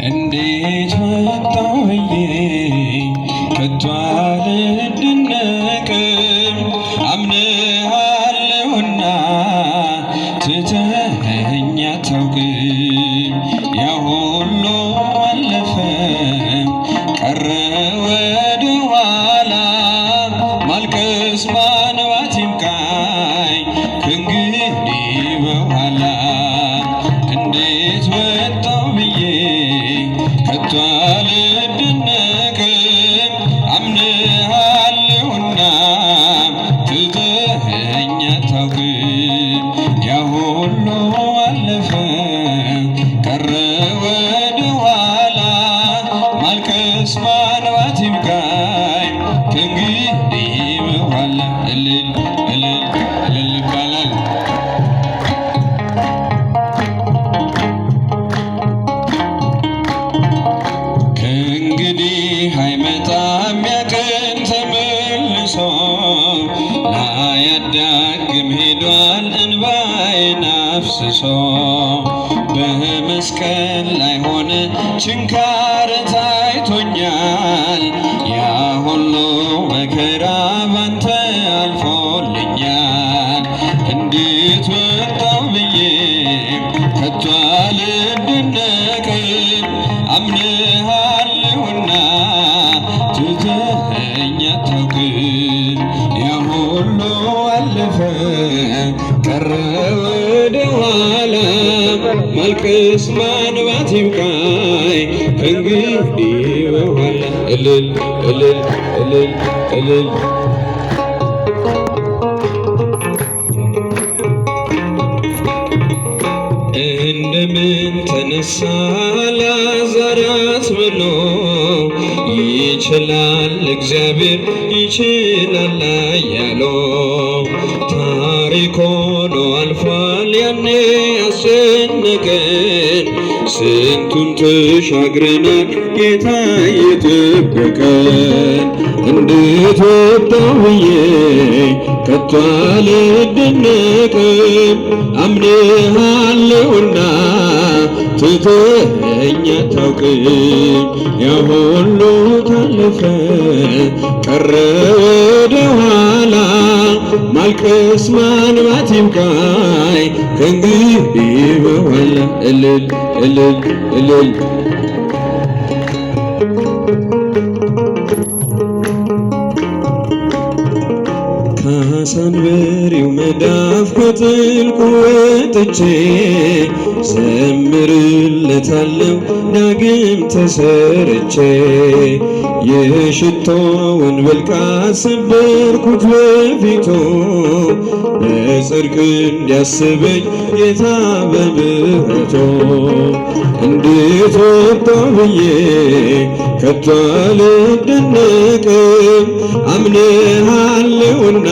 እንዴት ወጣሁዬ ከቶ አልደነቅም አምንሃለሁና ትተኸኝ አታውቅም። ያ ሁሉ አለፈ ቀረ ወደ ኋላ ማልቀስ ማነባት ይብቃኝ ከእንግዲህ በኋላ እንዴት ወጣሁ ብዬ ከቶ አልደነቅም አምንሃለሁና ትተኸኝ አታውቅም። ያ ሁሉ አለፈ ቀረ ወደ ኋላ ማልቀስ ማነባት ይብቃኝ ከእንግዲህ በኋላ እልል እልል እልል ይባላል። ከእንግዲህ አይመጣም ያ ቀን ተመልሶ ላያዳግም ሄዷል እንባዬን አፍስሶ በመስቀል ላይ ሆነ ችንካር ታይቶኛል ያ ሁሉ መከራ ባንተ አልፎልኛል። እንዴት ወጣሁ ብዬ ከቶ አልደነቅም አምንሃለሁና ትተኸኝ አታውቅም። ያ ሁሉ አለፈ ቀረ ወደ ኋላ ማልቀስ ማነባት ይብቃኝ ከእንግዲህ በኋላ እልል እልል እልል እልል እንደምን ተነሳ ላዛርያስ ብሎ ይችላል እግዚአብሔር ይችላል ያለው ታሪክ ሆኖ አልፏል ያኔ ያስጨነቀን ስንቱን ተሻግረናል ጌታ የጠበቀን። እንዴት ወጣሁ ብዬ ከቶ አልደነቅም አምንሃለሁና ትተኸኝ አታውቅም። ያ ሁሉ ታለፈ ቀረ ወደ ኋላ ማልቀስ ማንባት ይብቃኝ ከእንግዲህ በኋላ እልል እልል እልል ከሰንበሬው መዳፍ ከጥልቁ ወጥቼ ዘምርለታለሁ ዳግም ተሰርቼ የሽቶውን ብልቃጥ ሰበርኩት በፊቱ በጽድቅ እንዲያስበኝ ጌታ በምሕረቱ። እንዴት ወጣሁ ብዬ ከቶ አልደነቅም አምንሃለሁና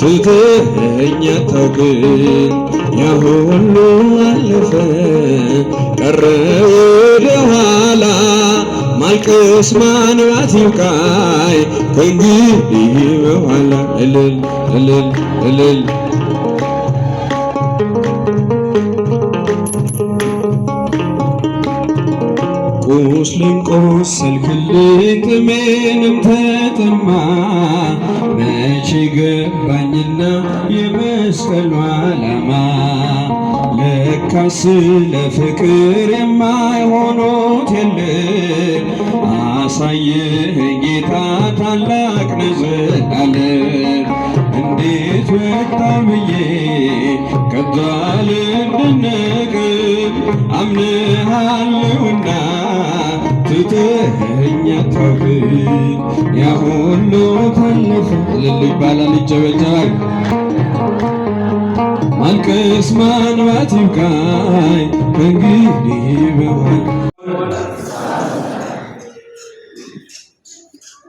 ትተኸኝ አታውቅም። ያ ሁሉ አለፈ ቀረ ወደ ኋላ ማልቀስ ማንባት ይብቃኝ ከእንግዲህ በኋላ እልል እልል እልል ቁስሌን ቆሰልክልኝ ጥሜንም ተጠማ መቼ ገባኝና የመስቀሉ ዓላማ ለካስ ለፍቅር የማይሆኑት የለም አሳየኸኝ ጌታ ታላቅ ነዘላለም። እንዴት ወጣሁ ብዬ ከቶ አልደነቅም አምንሃለሁና ትተኸኝ አታውቅም። ያ ሁሉ ታለፈ እልል ይባላል ይጨበጨባል ማልቀስ ማንባት ይብቃኝ ከእንግዲህ በኋላ።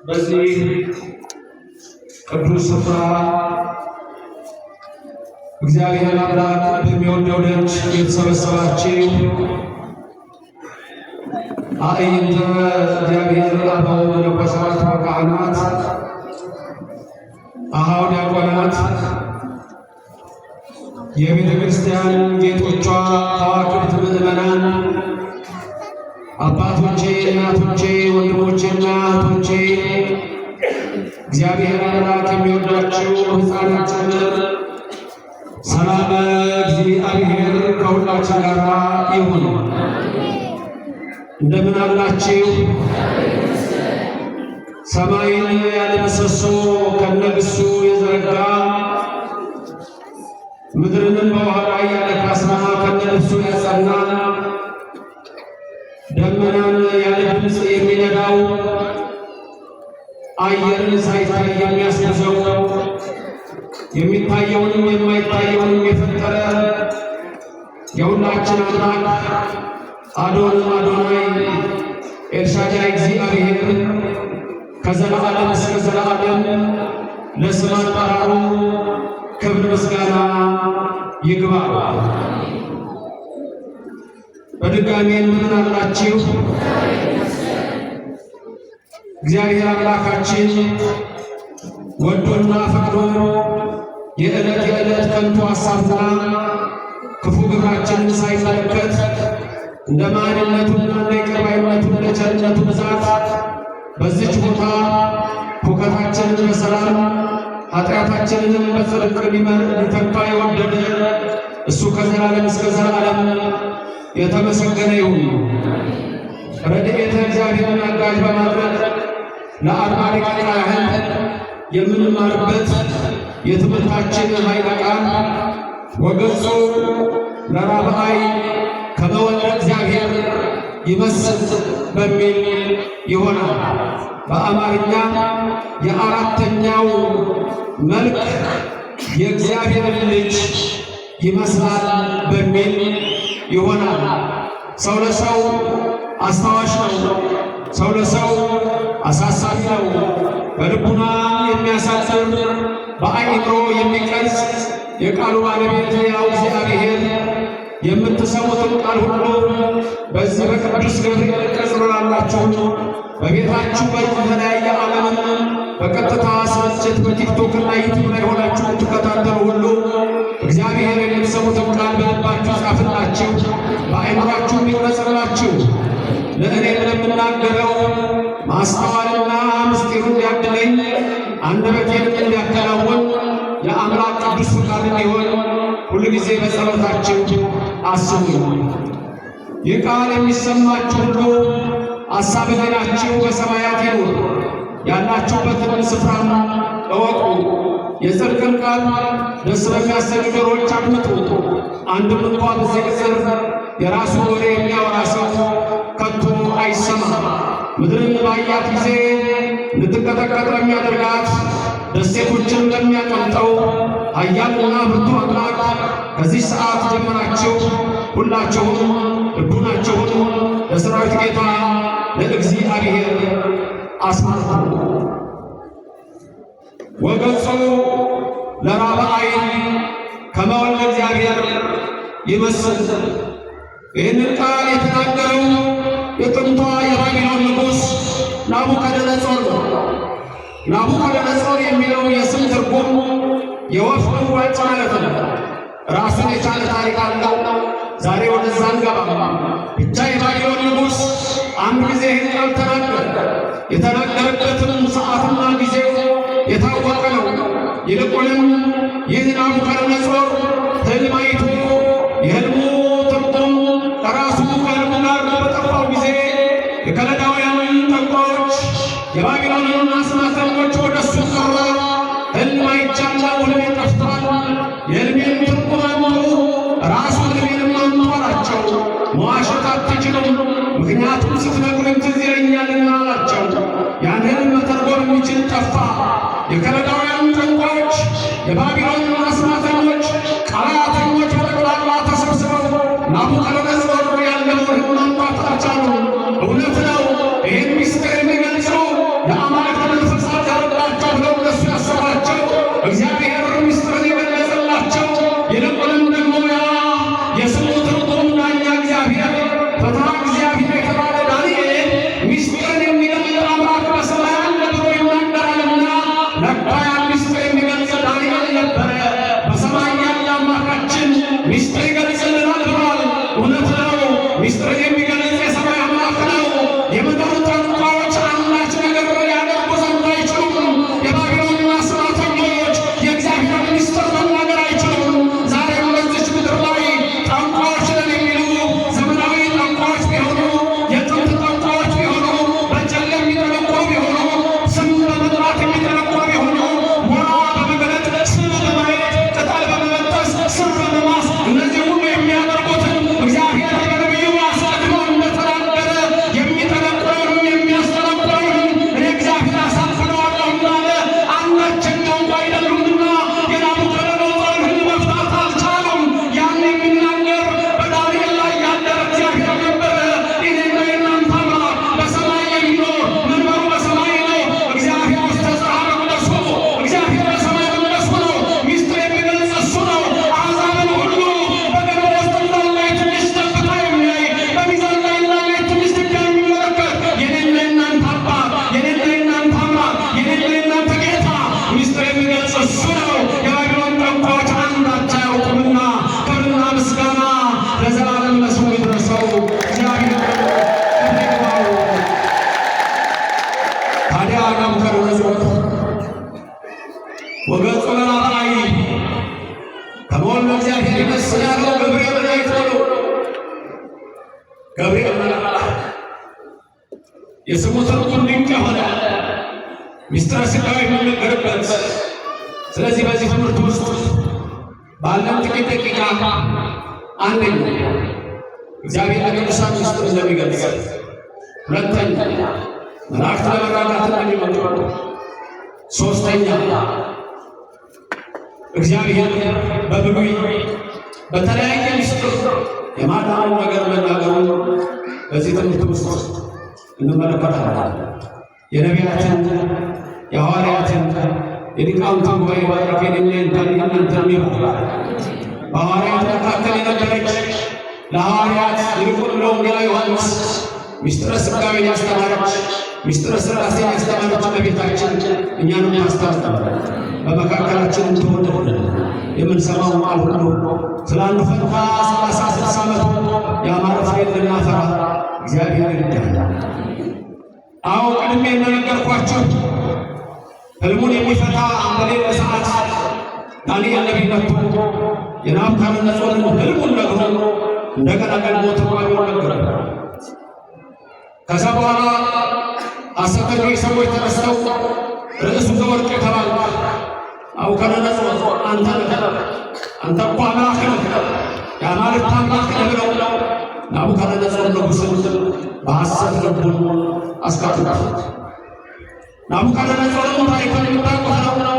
በዚህ ቅዱስ ስፍራ እግዚአብሔር አምላክ በሚወደው ደጅ የተሰበሰባችሁ አእይንተ እግዚአብሔር አበው መነኮሳት ወካህናት፣ አኀው ዲያቆናት፣ የቤተ ክርስቲያን ጌጦቿ ከዋክብት ምዕመናን፣ አባቶቼ፣ እናቶቼ፣ ወንድሞቼና እህቶቼ እግዚአብሔር አምላክ የሚወዳችሁ ሕፃናት ጭምር ሰላም እግዚአብሔር ከሁላችን ጋር ይሁን። እንደምን አላችሁ? ሰማይን ያለ ምሰሶ ከነግሱ የዘረጋ ምድርንም በውሃ ላይ ያለ ካስማ ከነልብሱ ያጸና ደመናን ያለ ድምፅ የሚነዳው አየርን ሳይታይ የሚያስነዘው የሚታየውንም የማይታየውንም የፈጠረ የሁላችን አምላክ አዶናይ ኤልሻዳይ እግዚአብሔር ከዘላለም እስከ ዘላለም ለስም አጠራሩ ክብር ምስጋና ይግባው። በድጋሚ እንደምን አላችሁ? እግዚአብሔር አምላካችን ወዶና ፈቅዶ የዕለት ከንቱ ሐሳብና ክፉ ግብራችንን ሳይመለከት እንደ ማንነቱና እንደ ይቅር ባይነቱ እንደ ቸርነቱ ብዛት በዚች ቦታ ሁከታችንን በሰላም ኃጢአታችንንም በጽድቅ ሊተካ የወደደ እሱ ከዘላለም እስከ ዘላለም የተመሰገነ ይሁን። ረድኤተ እግዚአብሔርን አጋዥ በማድረግ ለአርባ ደቂቃ ያህል የምንማርበት የትምህርታችን ኃይለ ቃል ወገጹ ለራብዓይ ከመወልደ እግዚአብሔር ይመስል በሚል ይሆናል። በአማርኛ የአራተኛው መልክ የእግዚአብሔር ልጅ ይመስላል በሚል ይሆናል። ሰው ለሰው አስታዋሽ ነው። ሰው ለሰው አሳሳቢ ነው። በልቡና የሚያሳስር በአእምሮ የሚቀርጽ የቃሉ ባለቤት ያው እግዚአብሔር የምትሰሙትን ቃል ሁሉ በዚህ በቅዱስ ገብርኤል ቀርጾላችሁ በቤታችሁ በተለያየ ዓለምን በቀጥታ ስርጭት በቲክቶክ እና ዩቲዩብ ላይ ሆናችሁ የምትከታተሉ ሁሉ እግዚአብሔር የምትሰሙትን ቃል በልባችሁ ጻፍላችሁ፣ በአእምሯችሁ ይቅረጽላችሁ። ለእኔም ለምናገረው ማስተዋልና ምስጢሩን ያድለኝ አንደበቴን እንዲያከናውን የአምላክ ቅዱስ ፈቃድ እንዲሆን ሁሉ ጊዜ በጸሎታችሁ አስቡኝ። ይህ ቃል የሚሰማችሁ ሁሉ አሳብ ሕሊናችሁ በሰማያት ይኑር። ያላችሁበትን ስፍራም እወቁ። የጽድቅን ቃል ደስ በሚያሰኙ ጆሮዎች አድምጡ። አንድም እንኳ በዚህ ቅጽር የራሱ ወሬ የሚያወራ ሰው ከቶ አይሰማም። ምድርን ባያት ጊዜ ልትቀጠቀጥ ለሚያደርጋት ደሴቶችን ለሚያቀምጠው ኃያልና ብርቱ አምላክ ከዚህ ሰዓት ጀምራችሁ ሁላችሁም ልቡናችሁን ለሠራዊት ጌታ ለእግዚአብሔር አስማርኩ። ወገጹ ለራብዓይ ከመወልደ እግዚአብሔር ይመስል። ይህንን ቃል የተናገረው የጥንቷ የባቢሎን ንጉሥ ናቡከደነፆር ነው። ናቡከደነፆር የሚለው የስም ትርጉም የወፍ ዋጭ ማለት ነው። ራሱን የቻለ ታሪክ አለው። ዛሬ ወደዛ አንገባም። ብቻ የባቢሎን ንጉሥ አንድ ጊዜ ይህን ቃል ተናገረ። የተናገረበትም ሰዓትና ጊዜው የታወቀ ነው። ይልቁንም ይህ ናቡከደነፆር ሕልም አይቶ የሕልሙ ትርጉም ከራሱ ከሕልሙ ጋር በጠፋው ጊዜ የከለዳውያንን ጠንቋዮች የባቢሎንን አስማተኞች ወደ እሱ ቀረበ። ሕልም አይቻለሁ፣ ሕልሜ ጠፍቷል፣ የሕልሜን ትርጉም አምጡ፣ ራሱ ሕልሜንም አምጡ አላቸው። መዋሸት አትችሉም፣ ምክንያቱም ስትነግሩኝ ትዝ ይለኛልና አላቸው። ያን ሕልም መተርጎም የሚችል ጠፋ። የከለዳውያን ጠንቋዮች የባቢሎን አስማተኞች ቃላተኞች በጠቅላላ ተሰብስበው ናቡከደነፆር ያለውን ሕልም ማምጣት አልቻሉም። እውነት ነው፣ ይህን ሚስጥር የሚገልጹ የአማልክት መንፈሳት ያለባቸው ብለው እነሱ ያሰባቸው እግዚአብሔር ሚስጥርን የገለጸላቸው ሚስጥር የሚገለጽ የሰማይ አምላክ ነው። የምድር ጠንቋዮች አንዳች ነገር ያደርጉ ዘንድ አይችሉም። የባቢሎን አስማተኞች የእግዚአብሔር ሚስጥር መናገር አይችሉም። ዛሬም በዚች ምድር ላይ ጠንቋዮች ነን የሚሉ ዘመናዊ ጠንቋዮች ቢሆኑ የጥንት ጠንቋዮች ቢሆኑ በጨለማ የሚጠነቁሩ ቢሆኑ ስም በመጥራት የሚጠነቁሩ ቢሆኑ ሞራ በመገለጥ ስም በማየት ቅጠል በመበጠስ ስም በመማስ እነዚህ ሁሉ የሚያደርጉትን እግዚአብሔር በነቢዩ አስቀድሞ እንደተናገረ የሚጠነቁረውን የሚያስጠነቁረውን እኔ እግዚአብሔር አሳፍረዋለሁ እንዳለ አንዳችን ጠንቋይ አይደሉምና የናቡከደነፆርን ሕልም መፍታት አልቻሉም። ያን የሚናገር በዳንኤል ላይ ያደረ እግዚአብሔር ነበረ። እኔና የእናንተ አምላክ በሰማይ የሚኖር መንበሩ በሰማይ ነው። እግዚአብሔር ውስተ ጽርሐ መቅደሱ እግዚአብሔር በሰማይ መቅደሱ ነው። ሚስጥር የሚገልጽ እሱ ነው። አሕዛብን ሁሉ በገበያ ውስጥ እንዳለች ትንሽ ጠብታ የሚያይ በሚዛን ላይ እንዳለች ትንሽ ድንጋይ የሚመለከት የኔና የእናንተ አባት የኔና የእናንተ አምላክ የኔና የእናንተ ጌታ ሚስጥር የሚገልጽ እሱ ነው። የባቢሎን ጠንቋዮች አንዳች አያውቁምና ክብርና ምስጋና ለዘላለም ለስሙ ይድረሰው። እግዚአብሔር ይግባው። ታዲያ ናቡከደነፆር ወገጹ ለራእይ ከመሆኑ እግዚአብሔር ይመስል ያለው ገብርኤልን አይቶ ነው። ገብርኤል የስሙ ትርጉም ድንቅ የሆነ ሚስጥረ ሥጋዌ የሚነገርበት። ስለዚህ በዚህ ትምህርት ውስጥ ባለን ጥቂት ደቂቃ አንደኛ እግዚአብሔር ለቅዱሳን ሚስጥር እንደሚገልጽ፣ ሁለተኛ መላእክት ለመራዳት እንደሚመጡ፣ ሶስተኛ እግዚአብሔር በብሉይ በተለያየ ሚስጥር የማዳኑን ነገር መናገሩን በዚህ ትምህርት ውስጥ እንመለከታለን። የነቢያትን የሐዋርያትን የሊቃውንትን ጉባኤ ባረኬን እናንተን ይባርክ። በሐዋርያት መካከል የነበረች ለሐዋርያት ይልቁን ለወንጌላ ዮሐንስ ሚስጥረ ሥጋዌን ያስተማረች ሚስጥረ ሥላሴን ያስተማረች እመቤታችን እኛንም ታስተምር። በመካከላችን ትወደድልን። የምንሰማው ቃል ሁሉ ስለ አንዱ ፈንታ 36 ዓመት ያማረ ፍሬ እንድናፈራ እግዚአብሔር ይርዳል። አዎ ቀድሜ እንደነገርኳችሁ ሕልሙን የሚፈታ በሌለ ሰዓት ዳንኤል ነቢይ መጥቶ የናቡከደነፆርን ሕልሙን ነግሮ እንደገና ደግሞ ትርጓሜውን ነገረ። ከዛ በኋላ ሐሰተኞች ሰዎች ተነስተው ርዕሱ ዘወርቅ የተባለ ናቡከደነፆር አንተ እኮ አምላክ ነህ፣ የአማልክት አምላክ ነህ ብለው ናቡከደነፆር ንጉሥን በሐሰት ልቡን አስካቱት። ናቡከደነፆርን ታሪኩን የምታውቁት ነው።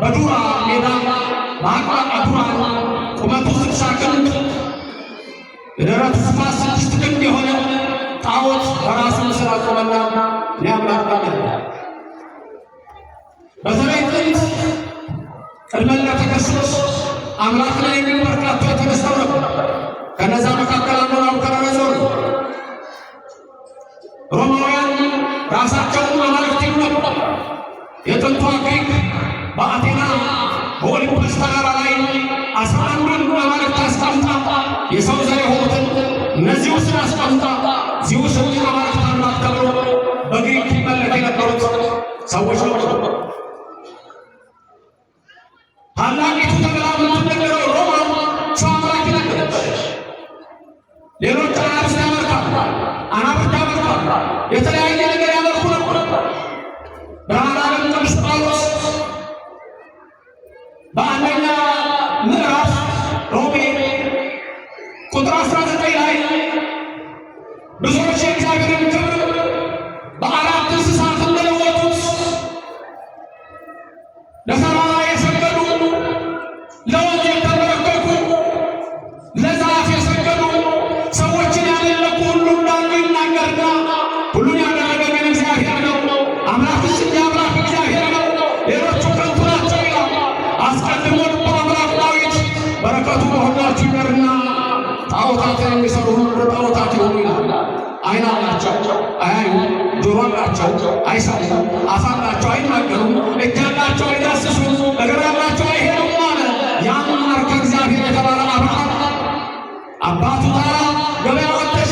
በዱራ ሜዳ በአቅራቃ ዱራ ቁመቱ 60 ክንድ የደረቱ ስፋት 6 ክንድ የሆነ ጣዖት በራሱ ምስል አቆመና እኔ አምላክ ነኝ። በተለይ ጥንት ቅድመ ልደተ ክርስቶስ አምላክ ላይ የሚሉ በርካቶች ተነስተው ነበር። ከነዛ መካከል አንዱ ናቡከደነፆር ነው። ሮማውያን ራሳቸውን አማልክት ይሉ ነበር። የጥንቷ ግሪክ በአቴና በኦሊምፐስ ተራራ ላይ 11 አማልክት አስቀምጣ የሰው ዘር የሆኑትን እነዚህ ውስጥ አስቀምጣ ዚውስ አማልክት አምላክ ተብሎ በግሪክ ይመለክ የነበሩት ሰዎች ነበሩ። ታላቂቱ ተብላ የምትነገረው ሮማ ሰው አምላክ ነበረች። ሌሎች አናብስት ያመልካሉ፣ አናብርት ያመልካሉ፣ የተለያየ ነገር ያመልኩ ነበር። ብርሃነ ዓለም ቅዱስ ጳውሎስ በአንደኛ ምዕራፍ ሮሜ ቁጥር 19 ላይ ብዙዎች የእግዚአብሔርን ክብር በአራት እንስሳት እንደለወጡት ለተራራ የሰገዱ ለወንዝ የተንበረከኩ ለዛፍ የሰገዱ ሰዎችን ያመለኩ ሁሉ እንዳሉ ይናገርና ሁሉን ያደረገ ግን እግዚአብሔር ነው። አምላክስ እንጂ አምላክ እግዚአብሔር ነው። ሌሎቹ ከንቱ ናቸው ይላል። አስቀድሞ ልቡ አምላክ ዳዊት በረከቱ በሁላችሁ ይደርና ጣዖታትን የሚሰሩ ሁሉ ጣዖታት ይሆኑ ይላል። ዓይን አላቸው አያዩም፣ ጆሮ አላቸው አይሰሙም፣ አፍ አላቸው አይናገሩም፣ እጅ አላቸው አይዳስሱም፣ እግር አላቸው አይሄዱም አለ። ያማር ከእግዚአብሔር የተባለ አብርሃም አባቱ ታራ ገበያ ወጥተሽ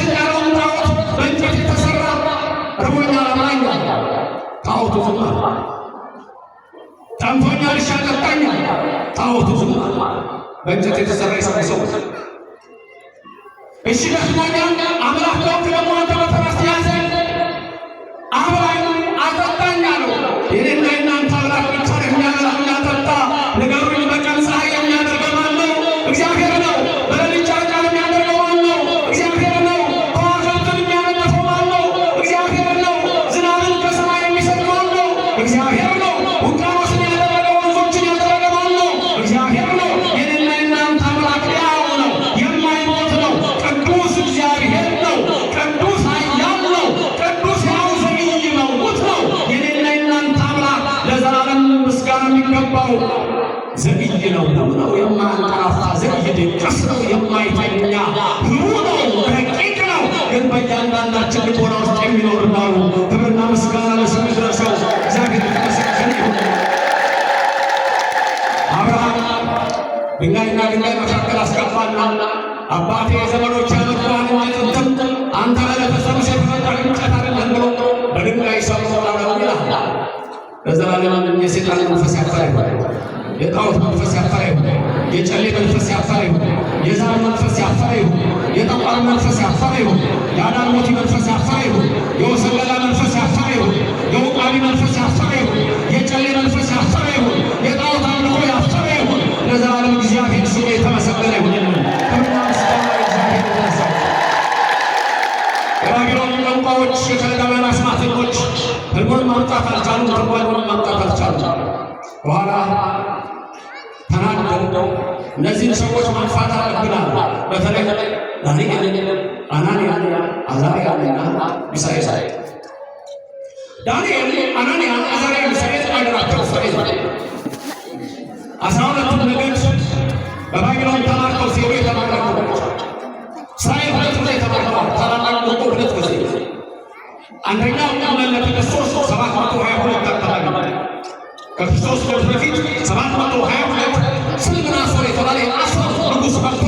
ጣዖቱ ዝም አለ። ጠምቶኛል እሺ አጠጣኝ፣ ጣዖቱ ዝም አለ። በእንጨት የተሰራ ሰው እሺ ደክሞኛል አምላክ ተወክ ደግሞ አንተ በተራስ ያዘኝ አብራኝ አጠጣኝ አለው። የኔና የእናንተ አምላክ ብቻ የሚያበላ የሚያጠጣ ንገሩኝ። በቀን ፀሐይ የሚያደርገው ማን ነው? እግዚአብሔር ነው። በሌሊት ጨረቃ የሚያደርገው ማን ነው? እግዚአብሔር ነው። ከዋክብትን የሚያነጥፈው ማን ነው? እግዚአብሔር ነው። ዝናብን ከሰማይ የሚሰጥ ማን ነው? እግዚአብሔር ነው። ውቅያኖስን ያደረገ ወንዞችን ያደረገ ማን ነው? እግዚአብሔር ነው። የኔና የእናንተ አምላክ ያው ነው፣ የማይሞት ነው፣ ቅዱስ እግዚአብሔር ነው፣ ቅዱስ ኃያል ነው፣ ቅዱስ ያው ዘኢይመውት ነው። የኔና የእናንተ አምላክ ለዘላለም ምስጋና የሚገባው ዘኢይ ነው፣ የማያንቀላፋ ዘኢይ ድቅስ ነው፣ የማይተኛ ሕሩዕ ነው፣ ረቂቅ ነው። ግን በእያንዳንዳችን ልቦና ውስጥ የሚኖር ነው። ክብርና ምስጋና ለስሙ ይድረሰው። እግዚአብሔር ይመስገን ይሁን። አብርሃም ድንጋይና ድንጋይ መካከል አስገባና አባቴ የዘመኖች ያመጣዋል እንጨትም አንተ ለተሰሩ የተፈጠረ እንጨት አይደለም ብሎ በድንጋይ ሰብሮ ጣለው ይላል። ለዘላለም የሰይጣን መንፈስ ያፈራ ይሁን፣ የጣዖት መንፈስ ያፈራ ይሁን፣ የጨሌ መንፈስ ያፈራ ይሁን፣ የዛር መንፈስ ያፈራ ይሁን፣ የጠቋር መንፈስ ያፈራ ይሁን፣ የአዳልሞቲ መንፈስ ያፈራ ይሁን፣ የወሰንገላ መንፈስ ያፈራ ይሁን፣ የውቃቢ መንፈስ ያፈራ ይሁን፣ የጨሌ መንፈስ ያፈራ ይሁን፣ የጣዖት አምልኮ ያፈራ ይሁን። ለዘላለም እግዚአብሔር ስሙ የተመሰገነ ይሁን። ክብርና ምስጋና ለእግዚአብሔር ይድረሰው። የባቢሎን ጠንቋዮች፣ የከለዳውያን አስማተኞች ሕልሙን ማምጣት አልቻሉም፣ ትርጓሜውን ማምጣት አልቻሉም። በኋላ ተናደው እነዚህን ሰዎች ማጥፋት አለብናል። በተለይ ዳንኤልን፣ አናንያን፣ አዛርያንና ሚሳኤል። ዳንኤል፣ አናንያ፣ አዛርያ፣ ሚሳኤል አገራቸው እስራኤል 12ቱም ነገድ በባቢሎን ተማርከው ሲሄዱ የተማረኩ ናቸው። እስራኤል ሁለት ጊዜ ተማርከዋል። ታላላቅ ቁጡ ሁለት ጊዜ። አንደኛው መለከ ክርስቶስ 722 አካባቢ ከክርስቶስ በፊት 722 ስልምናሶር የተባለ የአሦር ንጉሥ መጥቶ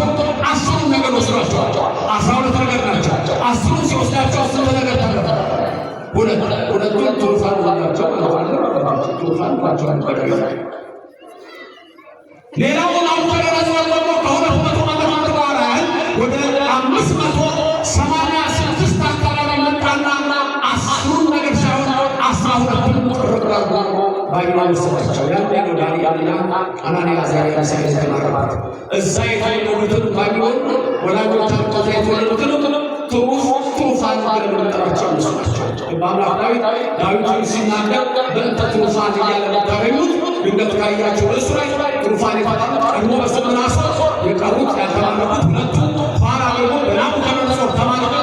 10 ነገድ ወስዷቸዋል። 12 ነገድ ናቸው። 10 ሲወስዳቸው 10 ነገድ ተረፈ። ሁለቱን ቱርፋን ዋላቸው ቱርፋን ዋቸዋል። ሌላውን አውቶሬራዝዋል ደግሞ ከ200 ዓመታት በኋላ ወደ 586 አካባቢ መጣና 10 ነገድ ሳይሆን 12ቱን ጥርቅራርጎ ባቢሎን ወሰዳቸው። ያኔ ነው ዳንኤልና አናንያ፣ አዛርያ፣ ሚሳኤል የተማረኩት። እዛ የተወለዱትን ባቢሎን ወላጆቻቸው እዛ የተወለዱትን ትሩፋን ብለን የምንጠራቸው እነሱ ናቸው። በአምላክ ዳዊትን ሲናገር በእንተ ትሩፋን እያለ የምታገኙት ድንገት ካያቸው እሱ ላይ ትሩፋን የተባሉት ቀድሞ በስልምናሶር የቀሩት ያልተማረኩት ሁለቱ ኋላ ደግሞ በናቡከደነፆር ተማርከው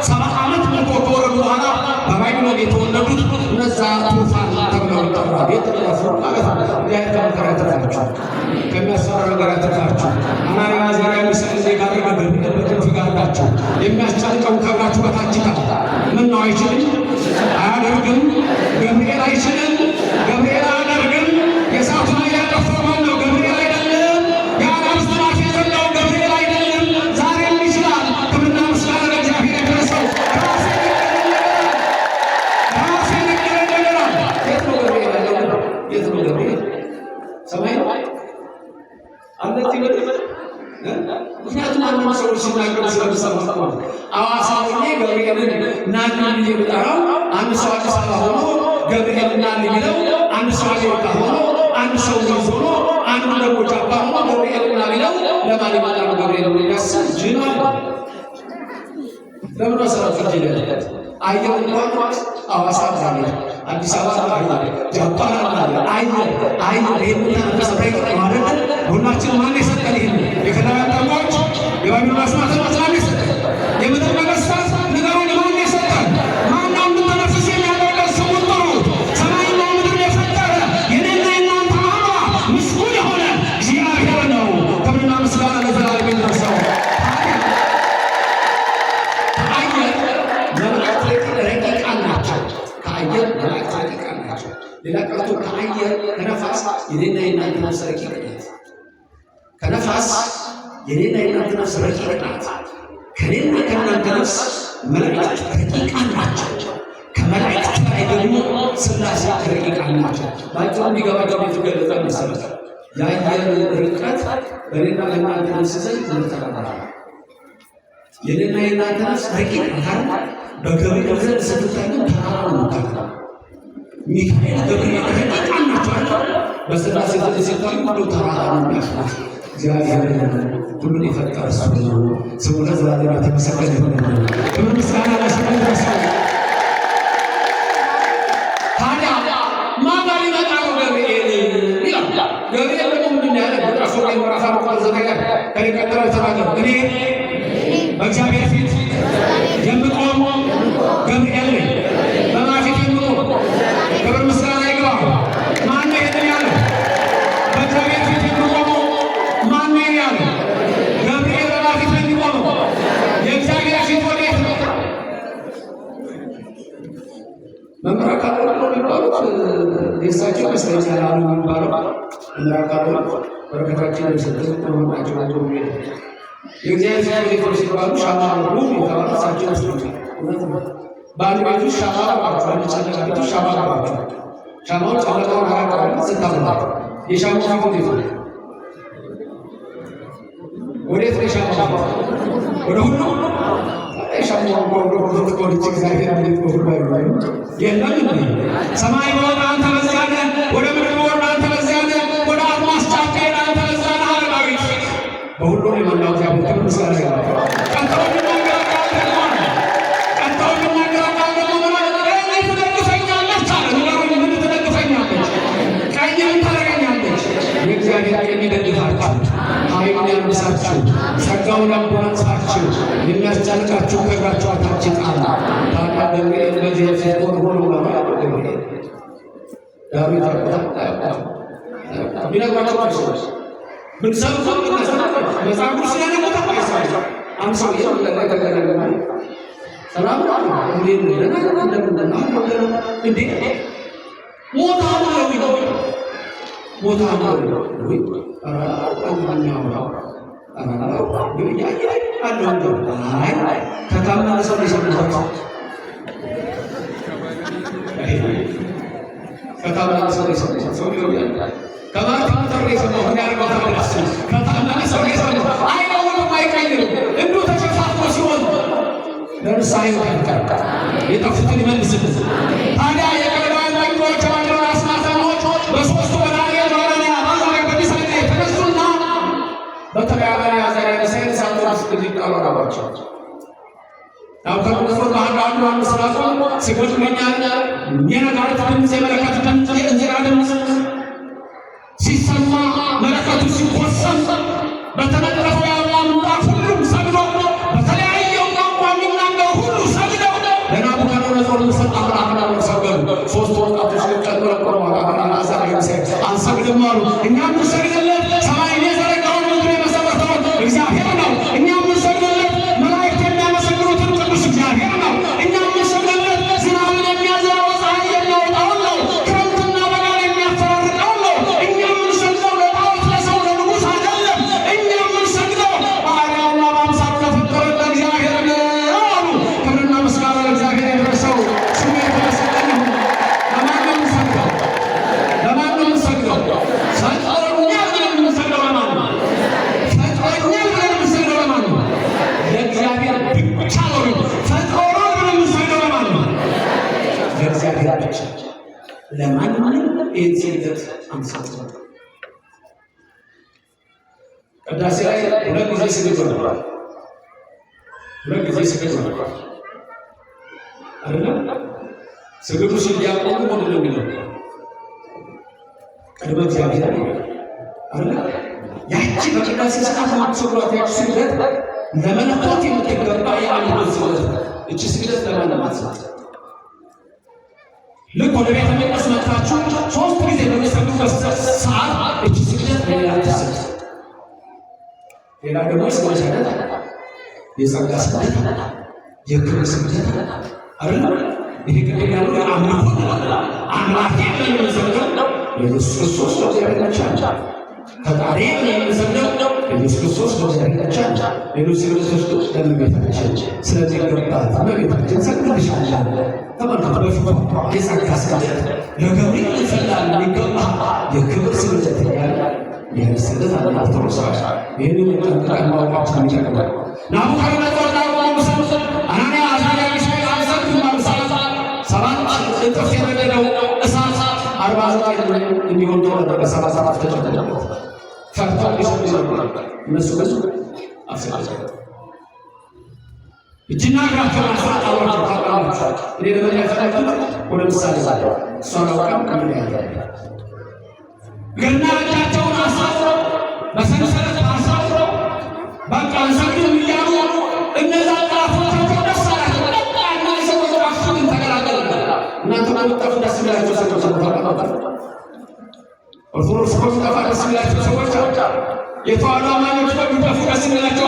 70 ዓመት ምርኮ ከወረዱ በኋላ በባቢሎን የተወለዱት እነዛ ትሩፋን ተብለው ይጠራሉ። የተጠረፉ ማለት ነው። እግዚአብሔር ከመከራ ያተርፋችሁ፣ ከሚያስፈራ ነገር ያተርፋችሁ። አናንያ፣ አዛርያ፣ ሚሳኤል ዜጋር በሚጠበቅ ፍጋርዳችሁ የሚያስጨንቀው ከእግራችሁ በታች ይታል። ምን ነው አይችልም? አያደርግም። ገብርኤል አይችልም? ገብርኤል አያደርግም። የእሳቱን ኃይል ያጠፋው ማን ነው? ገብርኤል አይደለም። የአጋንንት አፍ የዘጋው ገብርኤል አይደለም። ዛሬም ይችላል። ክብርና ምስጋና ለእግዚአብሔር ይድረሰው። ራሴ ነገራል። የት ነው ገብርኤል ያለው? የት ነው ገብርኤል? ሰማይ ነው አለት ይመጣ። ምክንያቱም አንዳንድ ሰዎች ሲናገሩ ስለምሰማ አዋሳ ሆኜ ገብርኤልን ናና ብዬ ብጠራው አንድ ሰው አዲስ አበባ ሆኖ ገብርኤል ናን ቢለው አንድ ሰው አሜሪካ ሆኖ አንድ ሰው ወይስ ሆኖ አንዱ ደግሞ ጃፓን ሆኖ ገብርኤል ና ቢለው ለማን ይመጣል? ገብርኤል ነው ያስብ ጅና ለምን ሰራችሁ ጅለት አየር እንኳን አዋሳ አለ፣ አዲስ አበባ አለ፣ ጃፓን አለ። አየር ይሄን ተሰራይ ማለት ሁላችን ማን የሰጠን? ይሄን የከላውያን ጠንቋዮች የባቢሎን አስማተኞች ማን የሰጠን? የምድር ነገሥታት ንገሩን፣ ማን የሰጠን? ማን ነው እንድንተነፍስ የሚያደርገን? ስሙን ጥሩት። ሰማይና ምድር የፈጠረ የኔና የእናንተ አምላክ ምስጉን የሆነ እግዚአብሔር ነው። ክብርና ምስጋና ለዘላለም ይድረሰው። ሌላ ቀርቶ ከአየር ከነፋስ የኔና የእናንተ ነፍስ ረቂቅ ናት። ከነፋስ የኔና የእናንተ ነፍስ ረቂቅ ናት። ከኔና ከእናንተ ነፍስ መላእክት ረቂቃን ናቸው። ከመላእክት ላይ ደግሞ ሥላሴ ረቂቃን ናቸው። ባጭሩ እንዲገባቸው የተገለጸ መሰረት የአየር ርቀት በሌላ ለእናንተ ነስዘን ተመተራራ የሌላ የእናንተ ነስ ረቂቅ አካል በገብርኤል ዘንድ ስትታዩ ተራራ ነው ታታ ሚካኤል ገብርኤል ረቂቃን ናቸው። በሥላሴ ዘንድ ሲታዩ ሁሉ ተራራ ነው የሚያስላት። እግዚአብሔር ሁሉን የፈጠረ እሱ ነው። ስሙ ለዘላለም የተመሰገነ ይሁን። ክብር ምስጋና ለስሙ ይድረስ። ታዲያ ማን ጋር ሊመጣ ነው ገብርኤል ይላል። ገብርኤል ደግሞ ምንድን ነው ያለው? ራሱ ላይ ወራፋ መቆል ዘተጋር ከሪቀጥለው ተባለ እኔ በእግዚአብሔር ፊት የምቆም ገብርኤል ነኝ። በማን ፊት የምቆም? ክብር ምስጋና ይግባው። ማን ነው ይሄን ያለው? በእግዚአብሔር ፊት የምቆመው ማን ነው ያለው? ገብርኤል በማን ፊት ነው የሚቆመው? የእግዚአብሔር ፊት ወዴት ነው? መምራካቶ የሚባሉት የእሳቸው መስለኛል አሉ የሚባለው መምራካቶ በረከታችን የሚሰጡት ተሆናቸው ናቸው። የእግዚአብሔር ቤቶች ሲባሉ ሻማ ሁሉ የተባሉ እሳቸው መስለኛል። በአንድ ቤቱ ሻማ አባቸው አንድ ጨለቃ ቤቱ ሻማ አባቸው ሻማው ጨለቃውን አራቀዋል ስታበላል የሻማው ፊት ወዴት ነው? ወዴት ነው የሻማው? ወደ ሁሉ ሻማው ወደ ሁሉ ተቆልጭ እግዚአብሔር ቤት በሁሉ ላይ የለም እንዴ? ሰማይ በወጣ አንተ በዚያነ ወደ ምድር በወጣ አንተ በዚያነ ወደ አድማስ ጫፍ ሄደ አንተ በዚያነ አለማዊ በሁሉ ላይ መላው እግዚአብሔር ክብር ምስጋና ይግባው። ቀጥሎ ኃይሉን ያልብሳችሁ ጸጋውን ያጎናጽፋችሁ የሚያስጨንቃችሁ ከእግራችሁ በታች ይጣል። ታዲያ ገብርኤል በዚህ ፊት ሆኖ ገብርኤል ዳዊት ቢነግሯቸው ሰዎች ብትሰብቱ መጽሐፍ ቅዱስ ያነቁት አንድ ሰው ተገናኘ ሰላም እንዴት ነው እንዴ ሞታ ነው ቦታ ነው ወይ ከታመመ ሰው የሰማሁት ከታመመ ሰው የሰማሁት ሰው ከማርቲን ተር የሰማሁት ያርገው ተመለስ ከታመመ ሰው የሰማሁት አይነውም አይቀይርም እንዲሁ ተሸፋፍኖ ሲሆን ለምሳሌ ተንቀርቀ የጠፉትን ይመልስልን። ታዲያ የቀለባን ባይቶች ባለው አስማታሞች በሶስቱ በተጋባሪ አዛሪያ ሰይድ ሳትራስ ግድቃው አራባቸው ታውቀው ባህላሉ አንስራቶ ሲጎድመኛኛ የነጋሪት ድምፅ የመለከት ድምፅ የእንዚራ ድምፅ ሲሰማ መለከቱ ሲቆሰም በተነጠፈው ያላ ምንጣፍ ሁሉም ሰግዶ በተለያየው ቋንቋ የሚናገሩ ሁሉ ሰግደው ለናቡከደነጾር ሰጣ አብራራው ሰገዱ። ሶስት ወጣቶች ሊቀጥሉ ቆመው አዛሪያ ሰይድ አንሰግድም አሉ። እኛም እንሰግድለት ሰማይን የዘረጋውን ምድር የመሰረተውን እግዚአብሔር ነው። እኛም እንሰግድለት መላእክት የሚያመሰግኑትን ቅዱስ እግዚአብሔር ነው። እኛም እንሰግድለት ዝናብን የሚያዘራው ፀሐይ የሚያወጣውን ነው። ክረምትና በጋን የሚያፈራርቀውን ነው። እኛም እንሰግደው ለጣዖት ለሰው ለንጉሥ አይደለም። እኛም እንሰግደው በአርአያውና በአምሳሉ ለፈጠረን ለእግዚአብሔር ነው አሉ። ክብርና ምስጋና ለእግዚአብሔር ይድረሰው። ስሙ የተመሰገነ ይሁን። ለማን ነው የምንሰግደው? ለማን ነው የምንሰግደው? ፈጥሮኛል ብለን የምንሰግደው ለማን ነው? ፈጥሮኛል ብለን የምንሰግደው ለማን ነው? ለእግዚአብሔር ብቻ ነው። ፈጥሮናል ብለን የምንሰግደው ለማን ነው? ለእግዚአብሔር ብቻ። ለማንም ይህን ስግደት አንሰጥም። ቅዳሴ ላይ ሁለት ጊዜ ስግድ ሆኗል። ሁለት ጊዜ ስግድ ሆኗል አይደለም? ስግዱ ሲያቆሙ ምንድን ነው የሚለው? ቅድመ እግዚአብሔር አይደል? ያቺ በቅዳሴ ሰዓት ማክሰብራት ያቺ ስግደት ለመለኮት የምትገባ የአምልኮት ስግደት። እቺ ስግደት ለማለማት ልክ ወደ ቤተ መቅደስ መጥታችሁ ሶስት ጊዜ በሚሰግዱበት ሰዓት እቺ ስግደት ሌላ ትሰጥ። ሌላ ደግሞ ስግደት የጸጋ ስግደት፣ የክብር ስግደት አይደል? ይሄ ቅድም ያለው የአምልኮት አምላኬ ብለን የምንሰግደው ለኢየሱስ ክርስቶስ ነው። እግዚአብሔር ብቻ ፈጣሪ የምንሰግደው ኢየሱስ ክርስቶስ ለእግዚአብሔር ብቻ፣ ሌሎች ክርስቶስ ለእመቤታችን። ስለዚህ ገባት እመቤታችን ሰግድልሻለሁ። ተመልከቱ፣ በፊቷ የጸጋ ስግደት ለገብርኤል ይፈላል የሚገባ የክብር ስግደት እያለ ይህን ስግደት አለ ኦርቶዶክሳውያን። ይህንን ጠንቅቀን ማወቃችን ይጠቅማል። ናቡከደነፆር ሙሴን አናንያ አዛርያ ሚሳኤል አንሰግድም አሉ። ሰባት እጥፍ የነደደው እሳት 49 እንዲሆን ተወረደ። 77 ተጨመረበት። ፈርተው ሊሰግዱ ነበር። እነሱ ግን አልሰገዱም። እጅና እግራቸውን አስራጣሏቸው። ታውቃላችሁ፣ እኔ ለመለያየት ወደ ምሳሌ ዛሬ እሷን አውቃም ከምን ያለ እግርና እጃቸውን አሳስረው በሰንሰለት አሳስረው በቃ አንሰግድም እያሉ እነዛ ጠላቶቻቸው ደስ አላቸው። በቃ እነዚህ ሰዎች አፍሱን ተገላገሉ። እናንተ በምጠፉ ደስ የሚላቸው ሰዎች ነበር። ኦርቶዶክስ በሚጠፋ ደስ የሚላቸው ሰዎች አሉ። የተዋሕዶ አማኞች በሚጠፉ ደስ የሚላቸው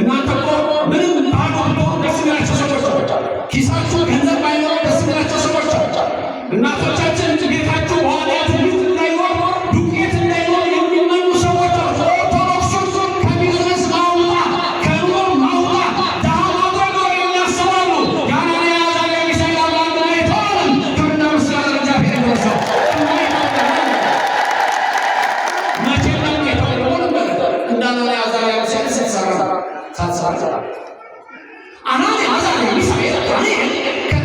እናንተ እኮ ምንም ባዶ ብትሆኑ ደስ የሚላቸው ሰዎች አሉ። ኪሳችሁ ገንዘብ ባይኖር ደስ የሚላቸው ሰዎች አሉ። እናቶቻችን ቤታችሁ በኋላያት ሚት እንዳይኖር ዱቄት እንዳይኖር የሚመኙ ሰዎች አሉ። ኦርቶዶክሶች ከቢዝነስ ማውጣት ከኑሮ ማውጣት ድሃ ማድረግ ነው የሚያስባሉ። የአናንያ አዛርያ ሚሳኤል አንድ ላይ ተዋለም። ክብርና ምስጋና ለእግዚአብሔር ይድረሰው። መቼ ነው የተወለደው? እንደ አናንያ አዛርያ ሚሳኤል ስትሰራ ሳትሰራ አናንያ አዛርያ ሚሳኤል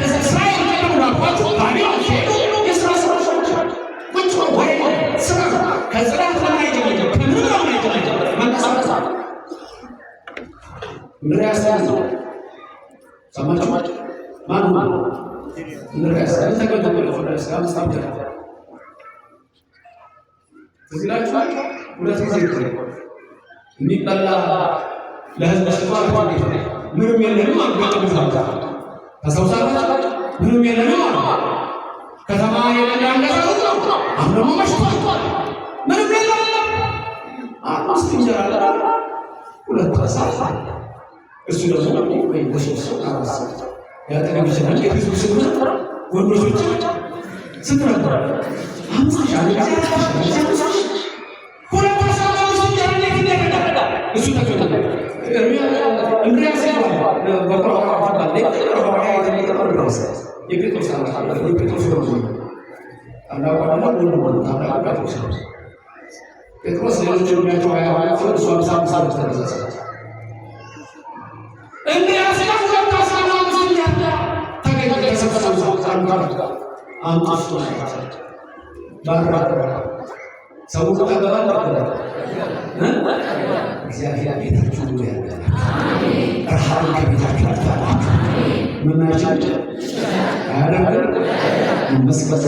ከእስራኤል እንደምናውቋቸው ባቢሎን ሄዱ። የሥራ ስራዎች ቁጭ ወይ ስራ ከጽዳት ላይ አይጀምርም፣ ከምንም ላይ አይጀምርም። መንቀሳቀስ እንድርያስ ነው። ሰማችሁ? ማን እንድርያስ ተገደለ። ፍራስ አምስት እዚህ ላይ ሁለት ጊዜ የሚበላ ለህዝብ ስፋት ምንም የለንም አልገጠም። ተሰውሳላችሁ ምንም የለንም አሉ። ከተማ የለንዳንገዛሉ ነው። አሁን ደግሞ መሽቷል። ምንም የለም። አምስት እንጀራ ሁለት ዓሣ እሱ ደግሞ ወይ በሶስት አራት ያጠገብ ይችላል። የህዝቡ ስምት ወንዶች ስንት ነበር? 50 ሁለት ዓሣ አምስት እንጀራ እንዴት ይደረጋል? እሱ ተገደለ። እንድርያስ የጴጥሮስ ጴጥሮስ ሌሎች የሚያቸው 20 እሱ 50 ተነሳሳ። እንድርያስ ሁለት ዓሣ አምስት እንጀራ ተገኘ። ተሰበሰቡ አምስቱ ባራ ሰው ተቀበለ። እግዚአብሔር ቤታችሁ ሁሉ ያለ ረሃብ ከቤታችሁ አታላችሁ ምናችን አያደርግም መስበሰ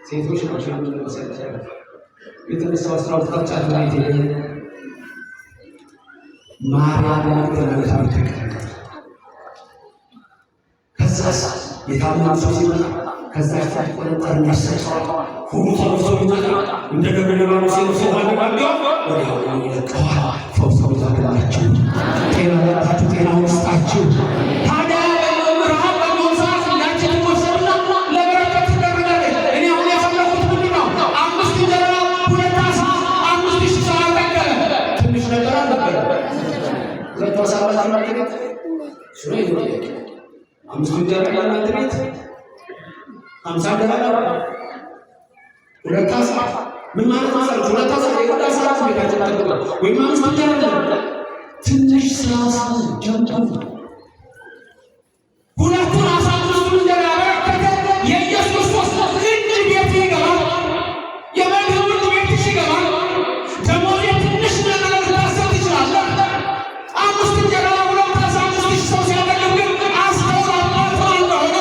ሴቶች ናቸው የተነሳው 12 ጫት ላይ ማርያም ተናግታ ከዛስ የታመመ ሰው ሲመጣ ከዛ ቆረጠር እናሰጣው ሁሉ ሰው ይመጣ እንደ ገብርኤል ነው ሲያደርጋቸው ወዲያው ይለቀዋል። ፈውስ ይዛላችሁ። ጤና ያላችሁ ጤና ውስጣችሁ ታዲያ በመምራን በመውሳት ያችን ወሰድና ለበረከት ተደረገ። እኔ አሁን ያፈለኩት ምንድን ነው? 5 እንጀራ 2 ዓሣ 5000 ሰው አጠገበ። ትንሽ ነገር አልነበረ። 2 ዓሣ ማለት ሽሮ ይሆናል። 5 እንጀራ ያላት ቤት 50 እንጀራ 2 ዓሣ ምን ማለት ነው? 2 ዓሣ የቆዳ ሰዓት ቤታችን ተቀበለ ወይ ማለት ነው። ትንሽ ስራሳ ጀምሩ። 2 ዓሣ 5 እንጀራ ያበረከተ የኢየሱስ ክርስቶስ እጅ ቤት ይገባል። የመግብ ቤት ይገባል። ደሞዝ ትንሽ ነገር ልታሰብ ትችላለህ። 5 እንጀራ 2 ዓሣ 5000 ሰው ሲያደርግ ግን አስተውላላት እንደሆነ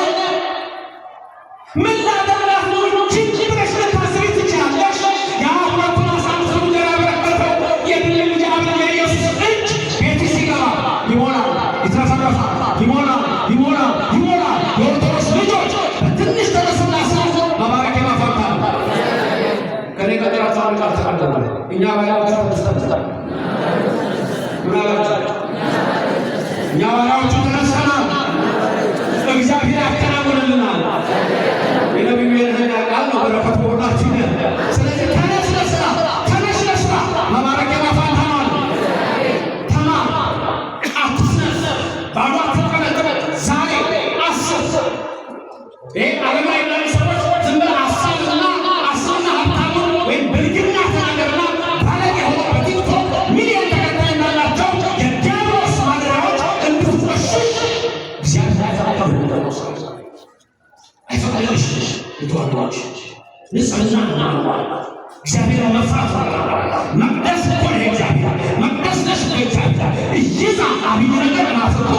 ምን ላደርጋት ነው እንጂ ብለሽ ልታስቢ ትችላለሽ። ያ 2 ዓሣ 5 እንጀራ ያበረከተው የድል ልጅ የኢየሱስ እጅ ቤት ሲገባ ይሆናል። ይትረፈ ቅድስና እግዚአብሔር መፍራት መቅደስ እኮ ነው እግዚአብሔር መቅደስ ነሽ እግዚአብሔር እይዛ አብይ ነገር ናፍቆ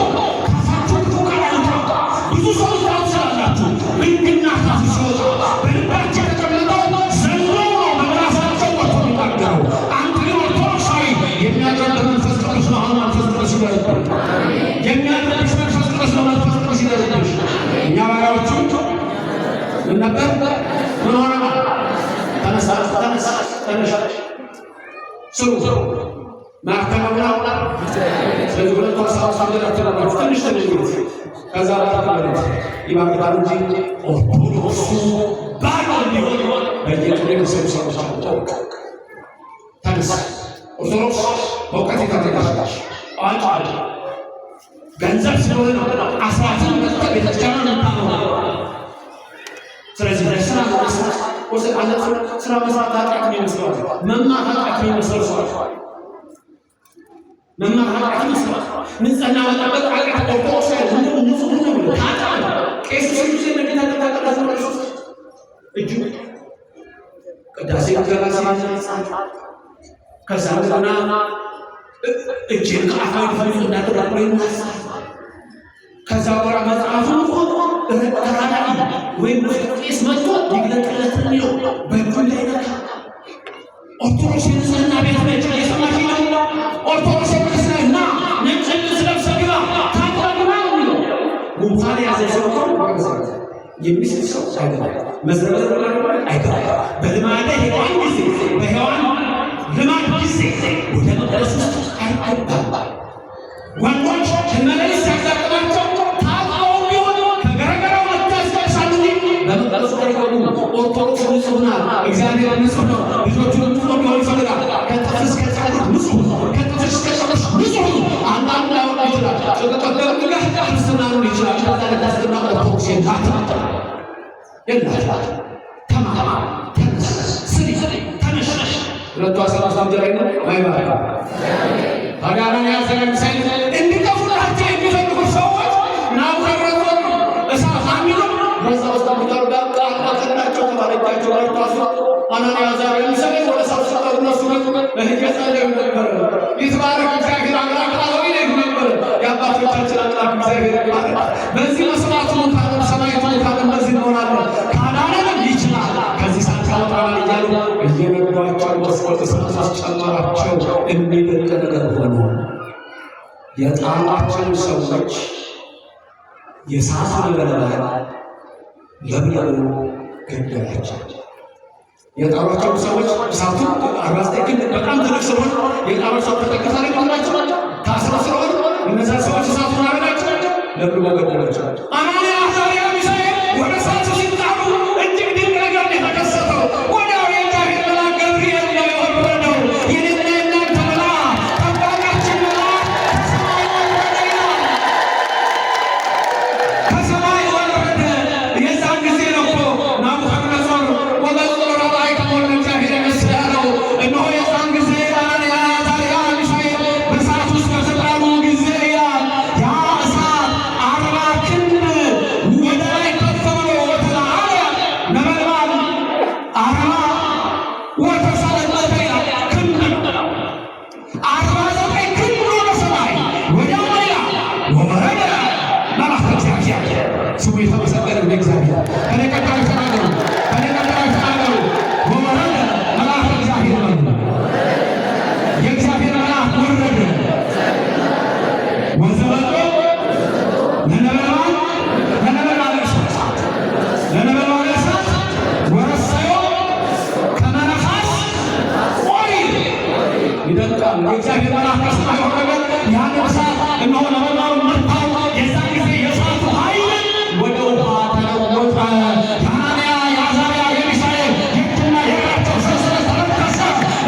ካፋችሁ ክፉ ቃል አይውጣ። ብዙ ሰዎች ታውሳላችሁ እንግና ካፍ ሲወጣ በልባቸው የተቀመጠው ዘሎ ነው በምላሳቸው ወጥቶ የሚናገረው። አንተ ግን ኦርቶዶክሳዊ የሚያድርብህ መንፈስ ቅዱስ ነው። አሁን መንፈስ ቅዱስ ይደርብህ የሚያድርብሽ መንፈስ ቅዱስ ነው። መንፈስ ቅዱስ ይደርብሽ። እኛ ባሪያዎቹ ምን ነበር ምን ሆነ ተነሳ ስሩ ማከናወና ስለዚህ ሁለቱ ሀሳብ ሳደራቸው ትንሽ ከዛ ባለት ይባርካል እንጂ ኦርቶዶክሱ ባዶ እንዲሆን በየቀኑ የሚሰሩ ሰዎች አሉ። ተነሳ ኦርቶዶክስ በእውቀት የታጠቀች አዋቂ ገንዘብ ስለሆነ ነው አስራትን መስጠት ቤተክርስቲያንን የምታኖረው። ስለዚህ ለስራ ስራ መስራት ኃጢአት ይመስለዋል። መማር ኃጢአት ይመስለዋል። መማር ኃጢአት ይመስለዋል። ንጽሕና መጠበቅ ኃጢአት ኦርቶዶክስ ንጹህ ነው ብሎ ኃጢአት ቄስ ሲሉስ የመጌታ ተቃቀዳስ ነው እጁ ቅዳሴ ገባ ከዛ በኋላ እጅን ከአፋዊ ፈልግ እናደራለ ይናሳል። ከዛ በኋላ መጽሐፉ ተራዳኢ ወይም ቄስ መጥቶ ይግለጥለት ነው በእጁ ላይ ነካ። ኦርቶዶክስ ንጽሕና ቤት ነች የሰማሽ ነው። ኦርቶዶክስ ክርስትና ነጭ ልብስ ለብሰህ ግባ ታጥበህ ነው ጉንፋን ያዘ ሰው የሚስል ሰው አይገባም። መዝረበረ አይገባም። በልማደ ሔዋን ጊዜ በሔዋን ልማድ ጊዜ ወደ መቅደስ ውስጥ አይገባም። ወንዶች ለመለስ ሲያጋጥማቸው ታጥበው ቢሆን ከገረገራው መታስቀሳሉ በመቅደሱ አይገቡ። ኦርቶዶክስ ንጹህ ናት። እግዚአብሔር ንጹህ ነው። ልጆቹን ንጹህ ሊሆን ይፈልጋል። ከጥፍር እስከ ጸጉር ንጹህ፣ ከጥፍር እስከ ጸጉር ንጹህ። አንዳንዱ ላይሆን ይችላል። ተቀጠለ ጋር ክርስትና ሊሆን ይችላል። ክርስትና ኦርቶዶክስ የላት ተማማ ተነስ ስሪ ተነሽ ሁለቱ አሰራስ አምደራይ ነው ማይባል አጋራን ያዘጋጅ እንዲጠፉላቸው የሚፈልጉ ሰዎች ናውከረቱ እሳት አሚሉ በዛ ውስጥ አምጣሩ ጋር አቀናቸው ተባለቻቸው ላይ ታሱ አናንያ ዛሬ የሚሰሩ ወደ ሰው ሰው እነሱ ለህይወታቸው ነበር። ይትባረክ እግዚአብሔር አምላክ አሁን ነበር የአባቶቻችን አምላክ እግዚአብሔር ይባረክ። በዚህ መስዋዕቱ ታዲያ ሰማይቱ ታዲያ በዚህ ሆናለሁ ካዳነም ይችላል ከዚህ ሳታውጣን እያሉ እየነዷቸው ወስወጥ እሳት አስጨመራቸው። የሚደንቅ ነገር ሆነ። የጣሏቸው ሰዎች የእሳቱ ነበልባል ለብለው ገደላቸው። የጣሏቸው ሰዎች እሳቱ 49 ግን በጣም ትልቅ ስለሆነ የጣሏቸው ሰው ተጠቅሳሪ ናቸው ታስረው ስለሆነ እነዛ ሰዎች እሳቱን አረጋቸው ለብለው ገደላቸው። አናንያ አዛርያ ሚሳኤል ወደ እሳቱ ሲጣሉ እጅግ ድንቅ ነገር የተከሰተው ወዲያው የእግዚአብሔር መልአክ ገብርኤል ነው የወረደው። የኔና የእናንተ መልአክ ጠባቂያችን መልአክ ከሰማይ ወረደ። የዛን ጊዜ ነው እኮ ናቡከደነፆር ወበጽሖ ራእይ ከሞለ እግዚአብሔር የመሰለ ያለው። እነሆ የዛን ጊዜ አናንያ አዛርያ ሚሳኤል በእሳት ውስጥ በተጣሉ ጊዜ ይላል ያ እሳት 40 ክንድ ወደ ላይ ከፍ ብሎ ወተለዓለ ነበልባል 40 ወተሰለጠ ይላል ክንድ 49 ክንድ ወደ ሰማይ ወዲያው ይላል ወረደ መልአከ እግዚአብሔር ስሙ የተመሰገነ እግዚአብሔር ከኔ ቀጥሎ ተናገሩ ወረደ መልአከ እግዚአብሔር ነው። የእግዚአብሔር መልአክ ወረደ ወዘበጦ ለነበልባለ እሳት ወረሰዮ ከመ ነፋስ ወይል። ይደንቃል። የእግዚአብሔር መልአክ ከሰማይ ወረደ። ያን እሳት እነሆ ነበልባሉ መታው። የዛን ጊዜ የእሳቱ ኃይል ወደ ውሃ ተለወጠ። የአናንያ የአዛርያ የሚሳኤል የእጅና የእግራቸው ሰንሰለት ተበጠሰ።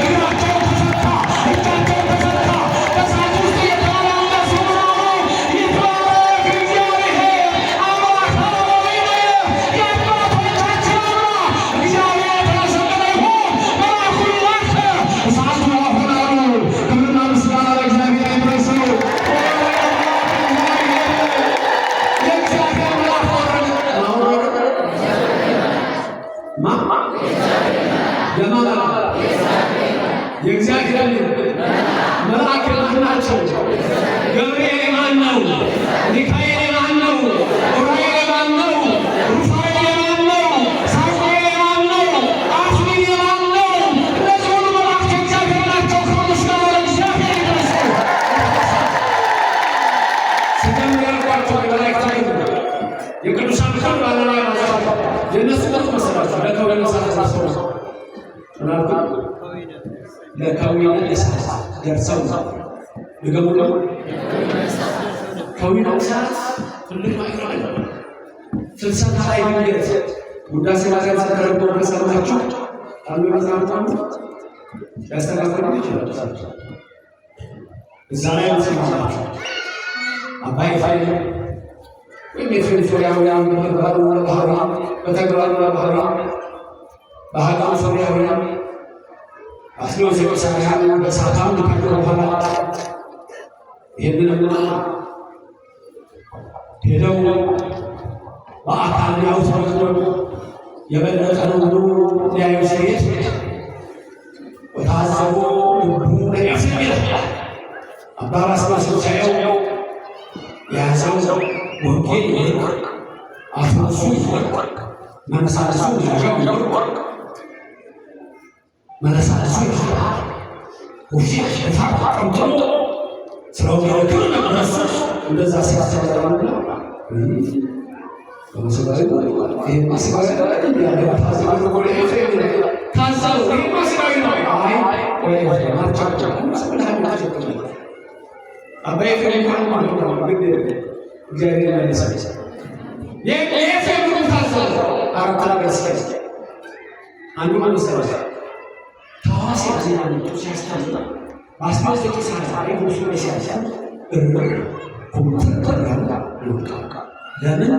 እግራቸው ተፈታ፣ እጃቸው ተፈታ። በእሳት ውስጥ እየተመላለሱ ነው። ይትባረክ እግዚአብሔር አምላከ አበዊነ የአባቶቻችን አምላክ እግዚአብሔር የተመሰገነ ይሁን። መልአኩ ላከ፣ እሳቱን አፈናሉ። ክብርና ምስጋና ለእግዚአብሔር ይድረሰው። ነው? ሚካኤል የማን ነው? ዑራኤል የማን ነው? ሩፋኤል የማን ነው? ሳሙኤል የማን ነው? አክሊል የማን ነው? እነዚህ ሁሉ መላእክት እግዚአብሔር ናቸው። ከምስጋና ለእግዚአብሔር ይድረስ። ስጀምር ያልኳቸው የመላእክት አይደለም የቅዱሳን ክብር ባለና የእነሱ ለት መሰላቸው ለከወነ እሳት ተሳስረው ምናልባት ለከወነ እሳት ደርሰው ይገቡ ነው። ከወነ እሳት ትልቅ ማይክሮ ነው። ፍልሰታ ላይ ድንገት ውዳሴ ማርያም ተቀርቦ በሰማችሁ አንዱ መዛምታን ያስተካክሉ ይችላል። እዛ ላይ ተሰማችሁ አባይ ፋይ የፍልፍላውያን በተግባሩ ባህሪ በተግባሩ ባህሪ ባህላው ሶሪያውያን አስሎስ የቆሳያን በሳታም ከቀረ በኋላ ይህንን ሄደው በአካል ያውሰው የበለጠ ነው ሊያዩ ሲሄድ ወታዘቦ ልቡ ለያስሚል አባራስ ማስቻየው ያዘው ወንጌል ይወርቅ አፍሱ ይወርቅ መነሳሱ ይወርቅ መነሳሱ ይወርቅ ወሺ ተፋቅ ቀምጦ ስራው ያወጣው ነበር እንደዛ ሲያስተምረው በመስባይ ይሄ መስባይ ያለው ታዛዥ ወደ ኤፍሬም ታዛዥ ይሄ መስባይ ነው። አይ ወይ ማርቻቻ መስባይ ነው። አባይ ኤፍሬም ማለት ነው እንግዲህ እግዚአብሔር ያለሰ የኤፍሬም ታዛዥ አራታ ገስከስ አንዱ ማንሰራ ታዋሲ ያለው ሲያስተምር ማስማዘቂ ሳይሆን ብዙ ሲያስተምር ኮምፒውተር ያለ ልውጣ ለምን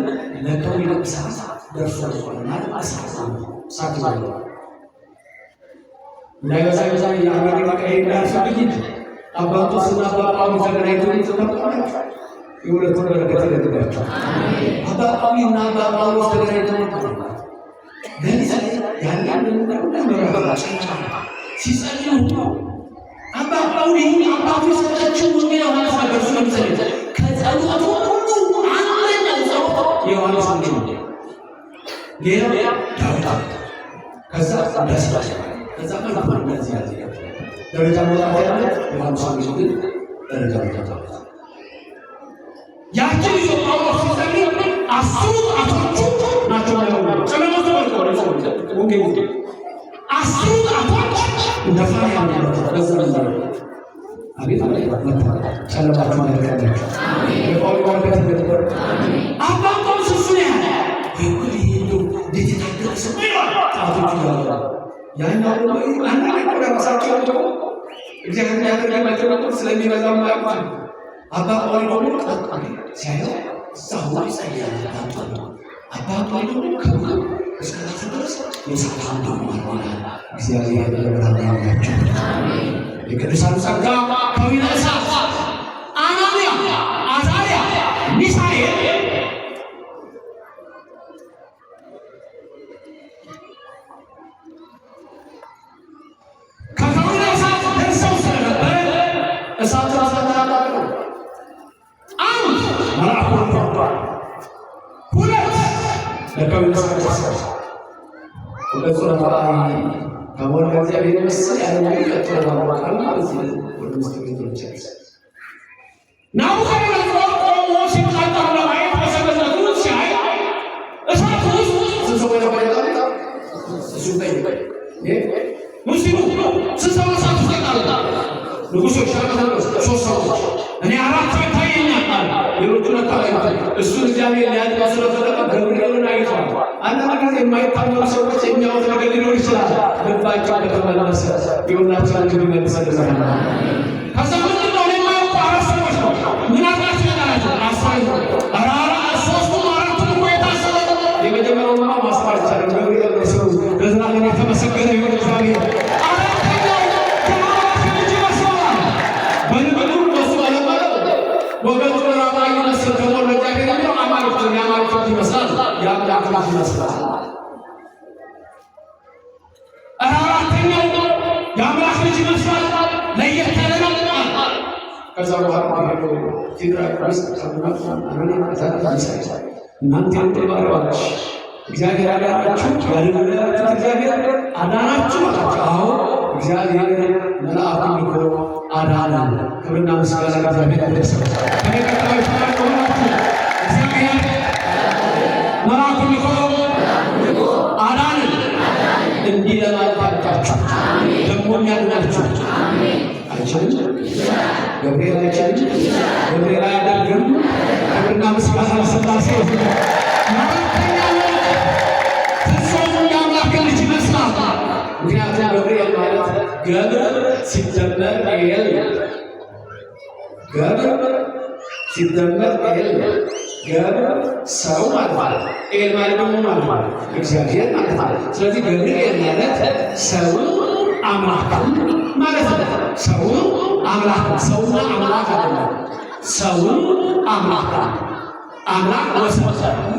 ለከወነ እሳት ደርሷል ማለት አሳሳም ሳትባሉ ለበዛ ያማሪ ቀይ ዳርሰብኝ አባቱ ስና አባቱ ተገናኝተው ተጠቅመው የሁለቱ በረከት ይደረጋቸው። አባቱና አባቱ ተገናኝተው ለዚህ ያንን እንደምንመራ ሲጸልዩ አባቱ አባቱ ሰጣቸው ወንጌል ዮሐንስ ነገር ስለምሰለ ከጸሎቱ ሁሉ አንደኛው ጸሎት የዮሐንስ ወንጌል ሌላ ዳዊት ከዛ ደስታሽ ከዛ ማለት እንደዚህ ያለ ደረጃ መውጣት ያለ ዮሐንስ ወንጌል ደረጃ መውጣት ያቺ ጳውሎስ ሲጸልይ አስሩ ጣቶቹ ናቸው ያለው ጸሎቱ ወንጌል አስሩ ጣቶች እንደፋያ ነው በዛ አቤት አቤት ጨለማችሁ ያደረጋችሁ የጳውሎስ ከተደረገ አባቶም ስሱን ያለ ይሁን ይሉ ዲጂታል ሰማይ ጣቶቹ ያለው ያኛው አንዳንድ ነገር ራሳቸው ነው እግዚአብሔር ያደረጋቸው ነገር ስለሚበዛው ማለት አባ ጳውሎስ ቀጣይ ሲያየው ሳው ይሳያል አባ ጳውሎስ ከሁሉ እስከ ድረስ የሰላም ደማር እግዚአብሔር ያደረጋቸው አሜን። የቅዱሳን ጸጋ ከወነ እሳት አናንያ አዛርያ ሚሳኤል ከወነ እሳት ደርሰው ስለነበር እሳት ተሰናዳሉ። አንድ መልአኩ ተወጥቷል። ሁለት ለከወነ እሳት ደርሰው ሁለት ራእይ ከሞላ እግዚአብሔር መሰል ያለው ቀጥሎ ባባካል እዚህ ወደ መስጠት ይችላል ነው ቆሞ ሲቃጠል ለማየት በሰበሰቱ ሲያይ እሳት ውስጥ ሰው ይባላል እሱ በይ ሙስሊሙ ስንሰው እሳት ተቃጠለ ንጉሶች ተቃጠሉ ሶስት ሰዎች እኔ አራት ታየኛል የሩቱን ታየኛል እሱ እግዚአብሔር ሊያድጋ ስለፈለገ ገብርኤልን አይቷል። አንዳንድ ጊዜ የማይታመኑ ሰዎች የሚያወጥ ነገር ሊኖር ይችላል። ልባቸው ከተመለሰ የሁላችን አንድ ይመልሰልናል። ከዛ ምንድን ነው የማያውቁ አራት ሰዎች ነው ምናልባት ይላቸው አሳይ አራራ ሶስቱም አራቱም እኮ የታሰበ የመጀመሪያው ማስፋር ይቻላል። ገብርኤል ነው በዛ ላይ የተመሰገነ ይሁን እግዚአብሔር አራተኛው ከማራፍ ልጅ መስዋዕት በልብሉ መስዋዕት ማለት ወገኑ ራባይ መስል ከሞላ እግዚአብሔር ነው አማልክት ያማልክት ይመስላል ያምላክ ይመስላል። አራተኛው የአምላክ ልጅ ይመስላል ለየት ያለ ነው። ከዛ በኋላ ትግራይ ራስ እናንተ ባሪያዎች እግዚአብሔር አዳናችሁ ያደረጋችሁ እግዚአብሔር አዳናችሁ አላቸው። አዎ እግዚአብሔር መልአኩን ልኮ አዳነን። ክብርና ምስጋና ለእግዚአብሔር ይድረሰው። ከመቀጠላዊ ተናገራችሁ እግዚአብሔር መልአኩን ልኮ አዳነን። እንዲህ ለማለት አልታችሁ ደግሞ የሚያድናችሁ አይችልም። ገብርኤል አይችልም። ገብርኤል አያደርግም። ክብርና ምስጋና ለሥላሴ ይሁን። ምክንያቱም ገብርኤል ማለት ገብር ሲደመር ኤል፣ ገብር ሲደመር ኤል፣ ገብር ሰው ማለት ኤል ማለት ደግሞ ማለት እግዚአብሔር ማለት። ስለዚህ ገብርኤል ማለት ሰው አምላክ ማለት ነው። ሰው አምላክ፣ ሰውና አምላክ አይደለም። ሰው አምላክ፣ አምላክ ወሰን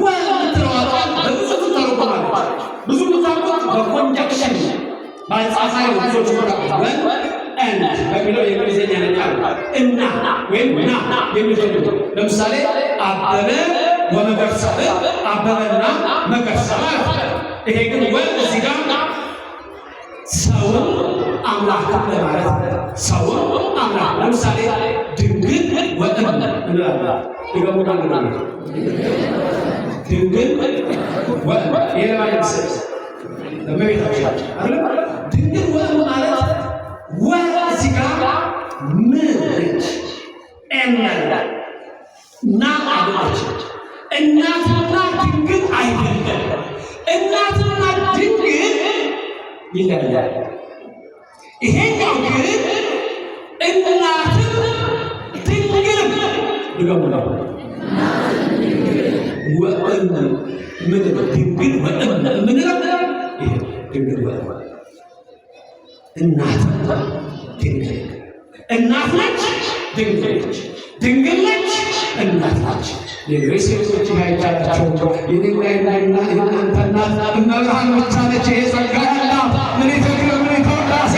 ወንትሮታል በብዙ ተርጉማለች። ብዙ ተርጉማለች በኮንጀክሽን ባይጻፋይ ብዙዎች ወራው እና በሚለው የእንግሊዝኛ ቃል እና ወይም ና የሚለው ለምሳሌ አበበ ወመገርሳ፣ አበበና መገርሳ። ይሄ ግን ወል እዚህ ጋር ሰው አምላክ ለማለት ሰው አምላክ። ለምሳሌ ድንግል ወእም እንላለን። ይገሙና ድንግል ወእም የለማለት ለመቤታችን አይደል? ድንግል ወእም ማለት እዚህ ጋር ምን ኤነላ ና አለች። እናትና ድንግል አይደለም። እናትና ድንግል ይለያል። ይሄኛው ግን እናትም ድንግልም ይገሙና ወእም ምን ድንግል ወእም ምን ነው? ይሄ ድንግል ወእም እናት ድንግል፣ እናት ነች ድንግል ነች፣ ድንግል ነች እናት ነች። ሌሎች ሴቶች አይቻላቸው የኔና የእናንተ እናት እመብርሃን ብቻ ነች። ይሄ ጸጋ ያላት ምን የተክለ ምን የተወዳሴ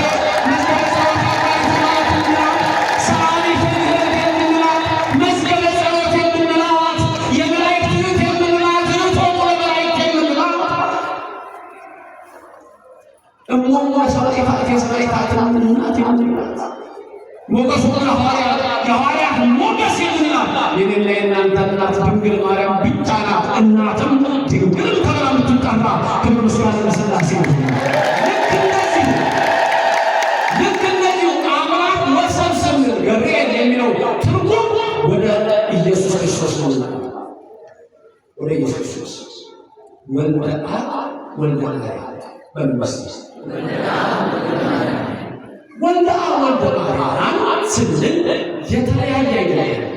መዝገበ ጸሎት የምንላት የመላእክት እህት የምንላት እህቶሙ ለመላእክት የምንላት እሞሞ ሰማዕታት የሰማዕታት እናት የምንላት ሞገሱ የሐዋርያት ሞገስ የምንላት የኔና የእናንተ እናት ድንግል ማርያም ብቻ ናት። እናትም ድንግል ተብላ የምትጠራ ክብር ምስጋና ለሥላሴ ይሁን። ልክ እንደዚሁ አምላክ ወሰን ስንል ገብርኤል የሚለው ትርጉም ወደ ኢየሱስ ክርስቶስ ነው። ወደ ኢየሱስ ክርስቶስ ወልደ አብ ወልደ ማርያም በሚመስል ወልደ አብ ወልደ ማርያም ስንል የተለያየ አይደለም።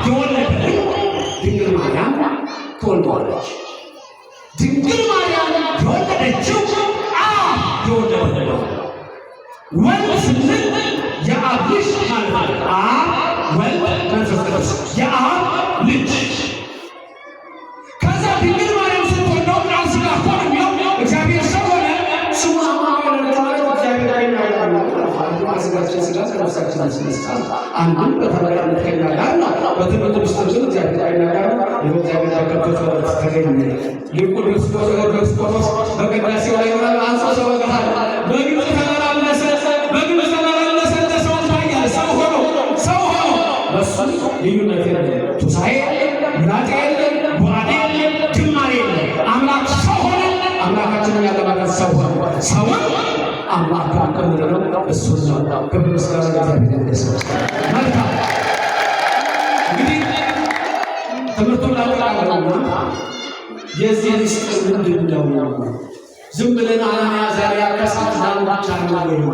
የወለደው ድንግል ማርያም ትወልደዋለች። ድንግል ማርያም የወለደችው የወለደው ወልድ ስንል የአብ ልጅ ማለት ወልድ መንፈስ ቅዱስ የአብ ልጅ። ከዛ ድንግል ማርያም ስትወልደው ቃል ሥጋ ሆነ የሚለው እግዚአብሔር ሰው ሆነ። ስሙ ስጋችን ስጋ ነፍሳችን ስነሳ አንዱም በተባራነት ከኛ ጋር ነው። በትምህርት ውስጥ እግዚአብሔር አይናጋር የእግዚአብሔር በረከት ተገኘ። ሊቁስ ክርስቶስ በቅዳሴው ላይ አንሶ ሰው በገሃል በግብፅ ተመላለሰ፣ በግብፅ ተመላለሰ። ሰው ታያል። ሰው ሆኖ በሱ ልዩነት የለም። ቱሳኤ ምራጤ የለም፣ ቡራዴ የለም፣ ጅማሬ የለም። አምላክ ሰው ሆነ። አምላካችንን ያለማለት ሰው ሆነ። ሰውን አምላክ ከምንለው እሱ ነው። ክብር ምስጋና ለእግዚአብሔር ይድረሰው። መልካም እንግዲህ ትምህርቱን ላጠቃልልና የዚህ ምስጢር ምንድን ነው? ዝም ብለን አናንያ አዛርያ ከሳት ዳንቻ ነው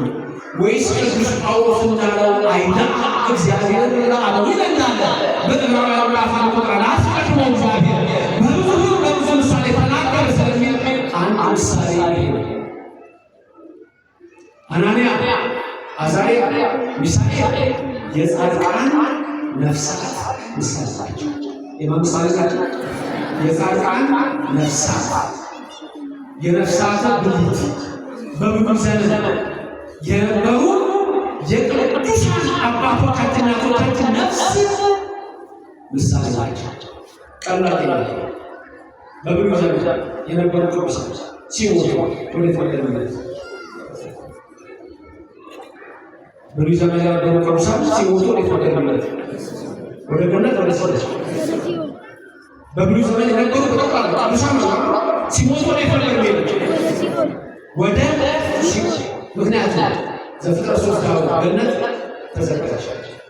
ወይስ ቅዱስ ጳውሎስ እንዳለው አይደል? እግዚአብሔር ለዓለም ይለናል። በዕብራውያን ምዕራፍ 1 ቁጥር 1 አስቀድሞ እግዚአብሔር በብዙ ምሳሌ ተናገረ ስለሚል አንድ ምሳሌ አናንያ አዛርያ ሚሳኤል የጻድቃን ነፍሳት ምሳሌ ናቸው። የማን ምሳሌ ናቸው? የጻድቃን ነፍሳት የነፍሳት ብልት በብሉይ ዘመን የነበሩ የቅዱሳን አባቶቻችን እናቶቻችን ነፍስ ምሳሌ ናቸው። ቀላል በብሉይ ዘመን የነበሩ ቅዱሳን ሲሞቱ ወደ ተወለዱበት ብሉይ ዘመን የነበሩ ቅዱሳን ሲሞቱ ወደ ተወለዱበት ወደ ገነት ወደ ሲኦል በብሉይ ዘመን የነበሩ ቅዱሳን ሲሞቱ ወደ ተወለዱበት ወደ ሲኦል። ምክንያቱም ዘፍጥረት 3 ገነት ተዘጋች።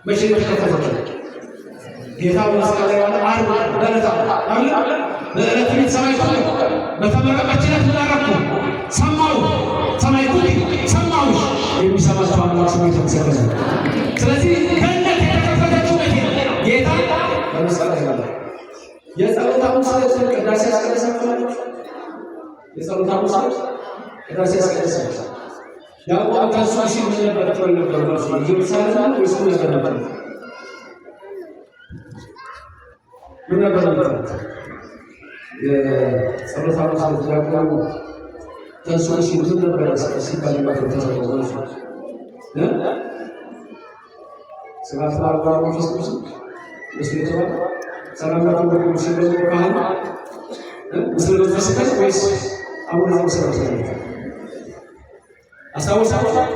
መቼ ተከፈተች? ጌታ በመስቀል ላይ ዋለ። ዓርብ በዕለተ ዓርብ በዕለተ ሰማይ በተመረቀች ዕለት እንዳረኩ ሰማሁ ሰማይኩ ሰማሁ የሚሰማቸው አምላክ ስሙ የተመሰገነ። ስለዚህ ገነት የተከፈተችው መቼ ነው? ጌታ በመስቀል ላይ ዋለ። የጸሎት ሐሙስ ቅዳሴ ያስቀደሳችሁ የጸሎት ሐሙስ ቅዳሴ ያስቀደሳችሁ ያዕቆብ ከእሱ ሲል ምን ነበር ትወል ነበር? በእርሱ ኢየሩሳሌም ወይስ ምን ነበር? ምን ነበር? የጸሎት ሐሙስ ያዕቆብ ከእሱ ሲል ምን ነበር ሲባል ነበር? ተሰጥቶ ስብሐት ለአብ ወመንፈስ ቅዱስ እስመ የተባለ ሰላምታቱ በኩል ሲበሉ ካህን ምስለ መንፈስ ቅዱስ ወይስ አቡነ ዘበሰማያት አስታውሳለሁ።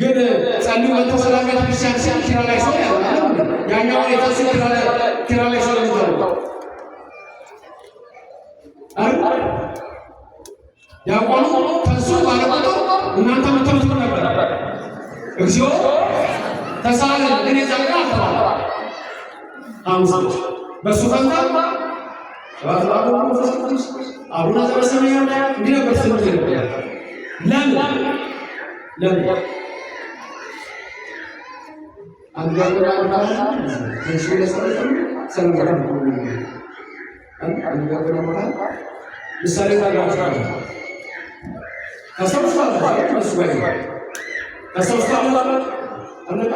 ግን ጸልዩ ወጥቶ ሰላም ቤተክርስቲያን ሲል ኪራ ላይ ሰው ያኛው የተሱ ኪራ ላይ ሰው ነው አይደል? ያቆኑ ተሱ ባለቆጡ እናንተ ምትሉት ነበር እግዚኦ ተሳለ እኔ ዛጋ አልተባለ ሐሙስ በሱ ፈንታ ባትባሉ መንፈስ ቅዱስ አቡነ ዘበሰማያት እንዲህ ነበር ስሙ ይላል። ለምን አንገበና ማለት እሱ ለሰለሰ ሰላም አንገበና ማለት ምሳሌ ታጋራችሁ አሰብስታችሁ መስዋይ አሰብስታችሁ አንተ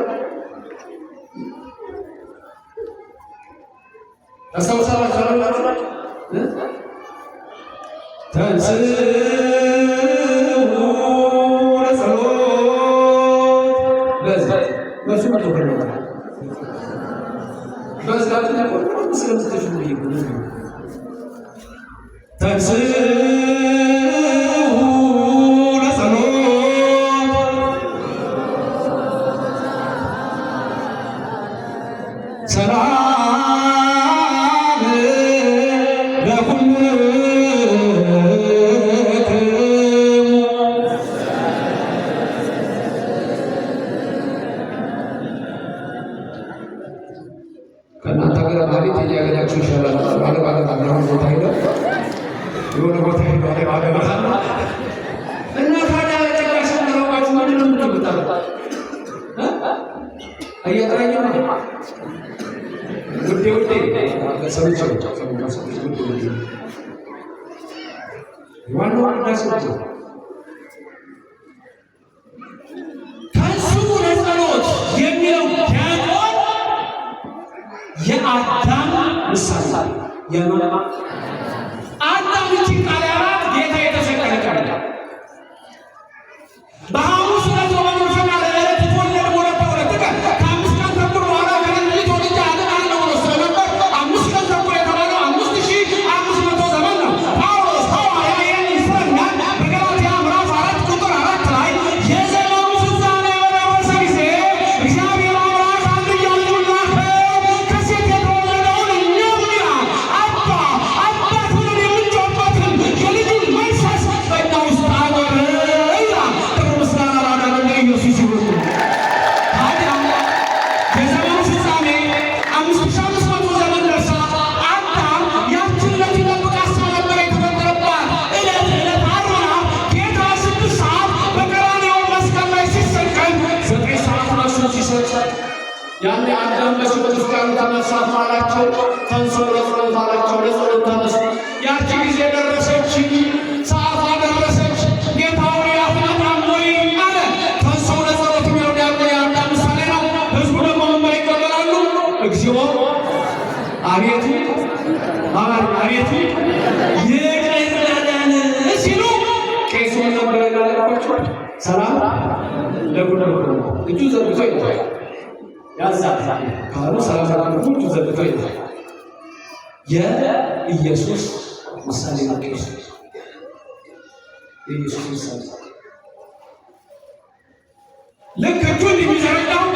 አሰብስታችሁ ተንስ ሰላም ለጉዳ እጁ ዘርግቶ ይላል ያዛል ካሉ ሰላም እጁ ዘርግቶ ይላል የኢየሱስ ምሳሌ ነው። የኢየሱስ ምሳሌ ልክ እጁን የሚዘረጋው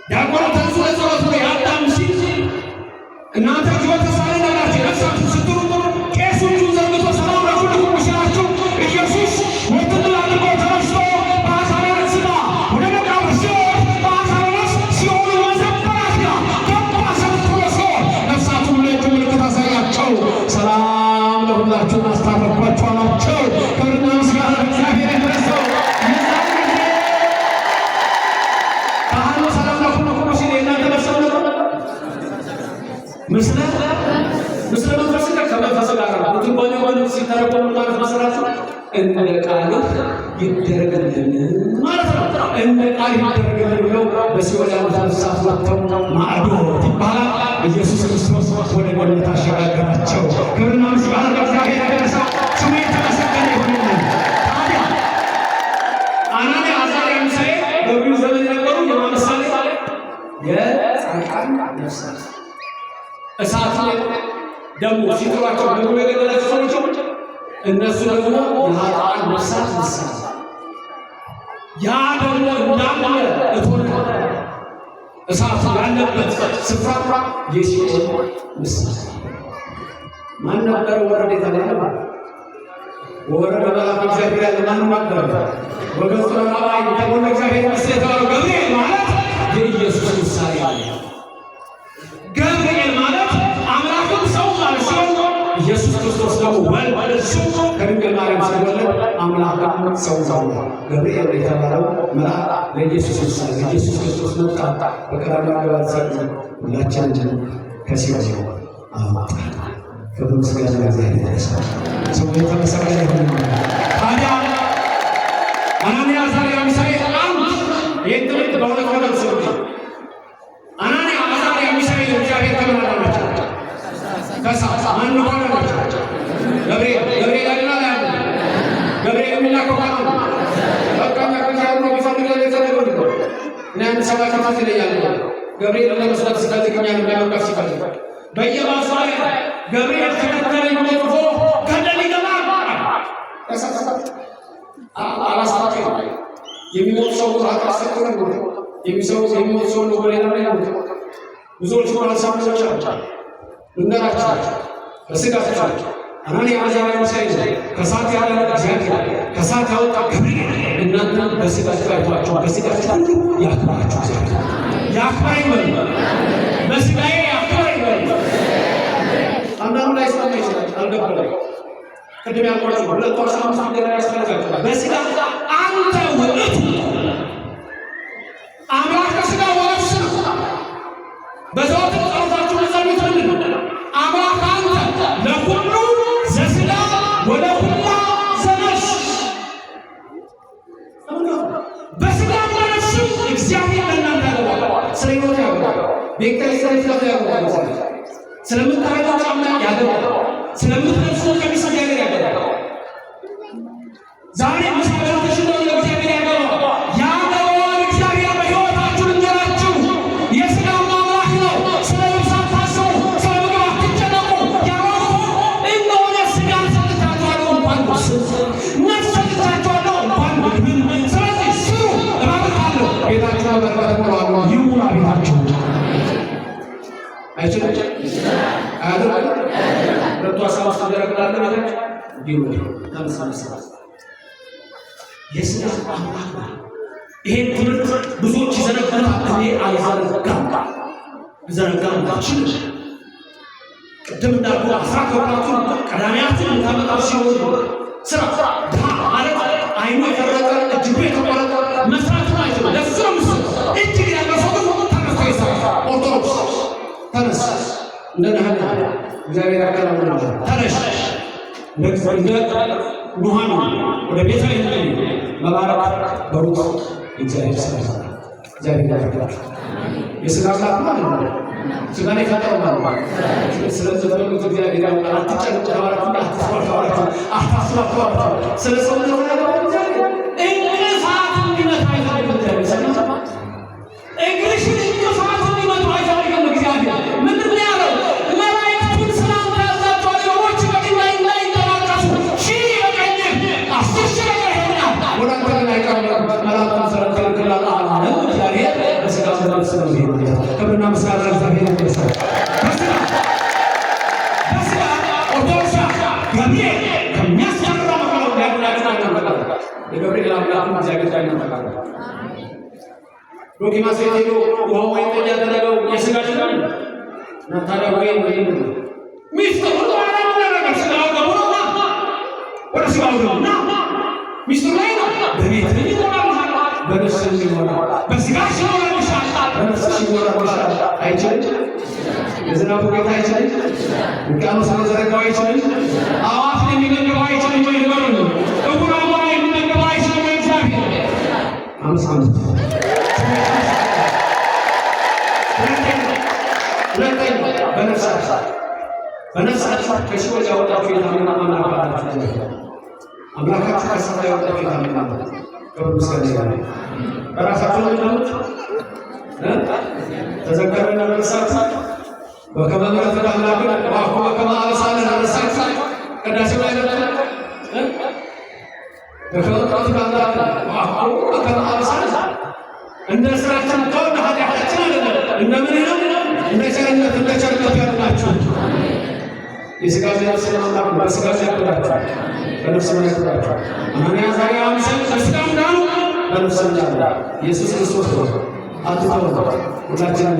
ዲያቆኑ ተንሱ ለጸሎት ነው ያዳም ሲል እናንተ ጆተ ሳለ ናችሁ ነፍሳችሁ ስትሩ ቄሱ እጁን ዘርግቶ ሰላም ለሁሉም ሲላችሁ ኢየሱስ ሞትን አድርጎ ተነስቶ በአካለ ሥጋ ወደ መቃብር ሲወርድ በአካለ ነፍስ ሲኦል ወዘበራት ገባ ሰብቶ ሲኦል ነፍሳቱን ለእጁ ምልክት አሳያቸው። ሰላም ለሁላችሁ አስታረኳቸው አላቸው። ክብርና ምስጋና ለእግዚአብሔር ይድረሰው። ካህኑ ሰላም ለሁሉም ሲል የእናንተ ነፍስ ምስለ መንፈስ ከመንፈስ ጋር ትርጓሜ ሆኖ ሲተረጎም ማለት መሰረቱ እንደ ቃል ይደረግልን ማለት ነው። እንደ ቃል ይደረግልን ብለው በሲኦል ያሉት ነፍሳት ወጥተው ማዕዶት ይባላል። ኢየሱስ ክርስቶስ ወደ ገነት አሸጋገራቸው። ክብርና ምስጋና ለእግዚአብሔር ይድረሰው። ስሙ የተመሰገነ ይሁንልን። ታዲያ አናንያ አዛርያ ሚሳኤል በብሉይ ዘመን የነበሩ የማምሳሌ የጻድቃን ነፍሳት እሳት ደግሞ ሲጥሏቸው ደግሞ የገደላቸው ሰዎች እነሱ ደግሞ የኃጥአን ነፍሳት ምሳሌ ያ ደግሞ እንዳለ እቶን እሳቱ ያለበት ስፍራ የሲኦል ምሳሌ ማን ነበር? ወረደ የተባለ ወረደ መልአኩ እግዚአብሔር ያለ ማን ነበር? ወገጹ ለማባይ የተጎነ እግዚአብሔር ምስል የተባለው ገብርኤል ማለት የኢየሱስ ምሳሌ ነው። ገብርኤል ማለት አምላክም ሰው ማለት ሲሆን ኢየሱስ ክርስቶስ ደግሞ ወልድ እሱ ከድንግል ማርያም ሲወለድ አምላክም ሰው ነው። ገብርኤል የተባለው መልአክ ለኢየሱስ ምሳሌ ኢየሱስ ክርስቶስ መጣ በቀራንዮ አደባባይ ሁላችንን ከሲኦል አወጣ። ክብር ምስጋና ለእግዚአብሔር ይድረሰው። ስሙ የተመሰገነ ይሁን። ታዲያ አናንያ አዛርያ ሚሳኤል የትምህርት በሁለት ወገን ሰዎች አናንያ አዛርያ ሚሳኤል እግዚአብሔር ተመላላቸው ከሳት ማን ሆነ ናቸው? ገብርኤል አይደል ያለ ገብርኤል የሚላከው ካለ በቃኛ ከዛው ነው ቢፈልገው ለተደረገው ነው እና ሰባቱ ከፋት ይለያል። ገብርኤል ለመስራት ሲፈልግኛ ለማቀፍ ሲፈልግ በየማሳይ ገብርኤል ተከተለኝ ወጥቶ ገደል ይገባል። ከሳት አላሳጣ የሚሞት ሰው አጣሰቀ ነው የሚሞት ሰው ነው በሌላ ነው ብዙዎች ማለት ሰዎች አሉ እንደራቸው በስጋታቸው አናንያ አዛርያ ሚሳኤል ከሳት ያለ እግዚአብሔር ከሳት ያወጣ ገብርኤል እናንተ በስጋታችሁ አይቷችሁ በስጋታችሁ ሁሉ ያክብራችሁ ያክብራኝ በስጋዬ ያክብራኝ አንዳንዱ ላይ ሰማይ ይችላል አልገባኝ ቅድም ያልኳችሁ ሁለት ወር ሳምንት ነገር ያስፈልጋችኋል። በስጋ አንተ ውእቱ አምላክ ከስጋ ወረስ በዘወትር ጸሎታችሁ መጸለይ ምንድነው? አምላክ አንተ ለሁሉ ዘስጋ ወለሁሉ ዘነፍስ በስጋ ወረስ እግዚአብሔር ለእናንተ ያደርጋል። ስለ ሕይወት ያደርጋል። ቤተክርስቲያን ያደርጋል። ስለምታረጋው ጫማ ያደርጋል። ስለምትለብሱ ቀሚስ ያደርጋል። ዛሬ መስዋዕታችሁ ነው ለእግዚአብሔር ያደርጋል። ያደርጋል እግዚአብሔር በሕይወታችሁ እንጀራችሁ የሥጋ አምላክ ነው። ስለ ልብሳት ታስቡ፣ ስለ ምግብ አትጨነቁ። ያወቁ እንደሆነ ሥጋን ሰጥቻችኋለሁ እንኳን ነፍስ ሰጥቻችኋለሁ እንኳን ምግብን። ስለዚህ ስሩ እባርካለሁ። ቤታችሁ በበረከት ሞላው ይሙላ ቤታችሁ አይችልም አያደርግ ሁለቱ አሳባስ ተደረግላለ ማለት ይሁን ተመሳሳይ የሥጋ አምላክ ነው። ይሄን ትምህርት ብዙዎች ይዘነጋሉ። እኔ አልዘነጋም ቅድም እንዳልኩ አስራት ወራቱን ቀዳሚያትን ታመጣው ሲሆን ስራ ማለት አይኑ የፈረጠ እጅጉ የተቆረጠ መስራት ማለት ነው። ለሱ ነው ምስል እጅግ ያለፈው ተነስቶ ይሰራል። ኦርቶዶክስ ተነስ እንደነሐና እግዚአብሔር ያከራምናል። ተነሽ እንደ ኑሃሚ ወደ ቤተ ልሔም መባረክ በሩቅ እግዚአብሔር ሰላም እግዚአብሔር ያከራምናል። የሥጋ አምላክ ማለት ነው። ሥጋን የፈጠረው ማለት ነው። ስለዚህ በሉት እግዚአብሔር ያውቃል። አትጨነቁ ተባረኩ፣ አታስቡ። ስለ ሰው ነው ያለው እግዚአብሔር እንቅፋት እንዲመታ ይፈልጋል። ነፍስ ነው። ክብርና ምስጋና ለእግዚአብሔር ይመስገን። በስጋ ኦርቶዶክስ ገብርኤል ከሚያስፈራ መከራው ሊያድናችሁ አይጠበቅም። የገብርኤል አምላክ እግዚአብሔር ጋር ይጠበቃል። ዶኪማስ ሄዶ ውሃው ወይን ጠጅ ያደረገው የስጋ ሽታ ነው። ታዲያ ወይን ሚስት ሁሉ አላደረገ ስጋው ገቡና ወደ ስጋው ገቡና ሚስቱ ላይ ነው በቤት ይቆራል በነፍስ ይሞላል በስጋ ይሞላል በነፍስ ይሞላል። አይችልም። የዝናቡ ጌታ አይችልም። ውቅያኖስ መዘረጋው አይችልም። አዋፍ የሚመገበው አይችልም። ወይ ነገሩ እጉራ ሞራ የሚመገበው አይችልም። ወይ እግዚአብሔር አመሳም በነፍሳችሁ ከሲኦል ያወጣችሁ የታመነ አምላካችሁ አምላካችሁ ከሰማይ ያወጣችሁ የታመነ ክብር ምስጋና ይሁን። በራሳችሁ ለምንድነው ተዘከረና በነፍሳት በከመ ምሕረት አምላክ ወአኮ በከመ አበሳነ በነፍሳት ቅዳሴው ላይ በከመ ምሕረት አምላክ ወአኮ በከመ አበሳነ እንደ ስራችን ከሆነ ኃጢአታችን አይደለም እንደምን ነው እንደ ቸርነቱ ያድናችሁ። የሥጋ ነፍስ ለማምላክ በሥጋ ያድናችሁ በነፍስ ያድናችሁ። አናንያ አዛርያ ሚሳኤል በሥጋም ዳኑ በነፍስም ዳኑ። ኢየሱስ ክርስቶስ አትተው። ሁላችንም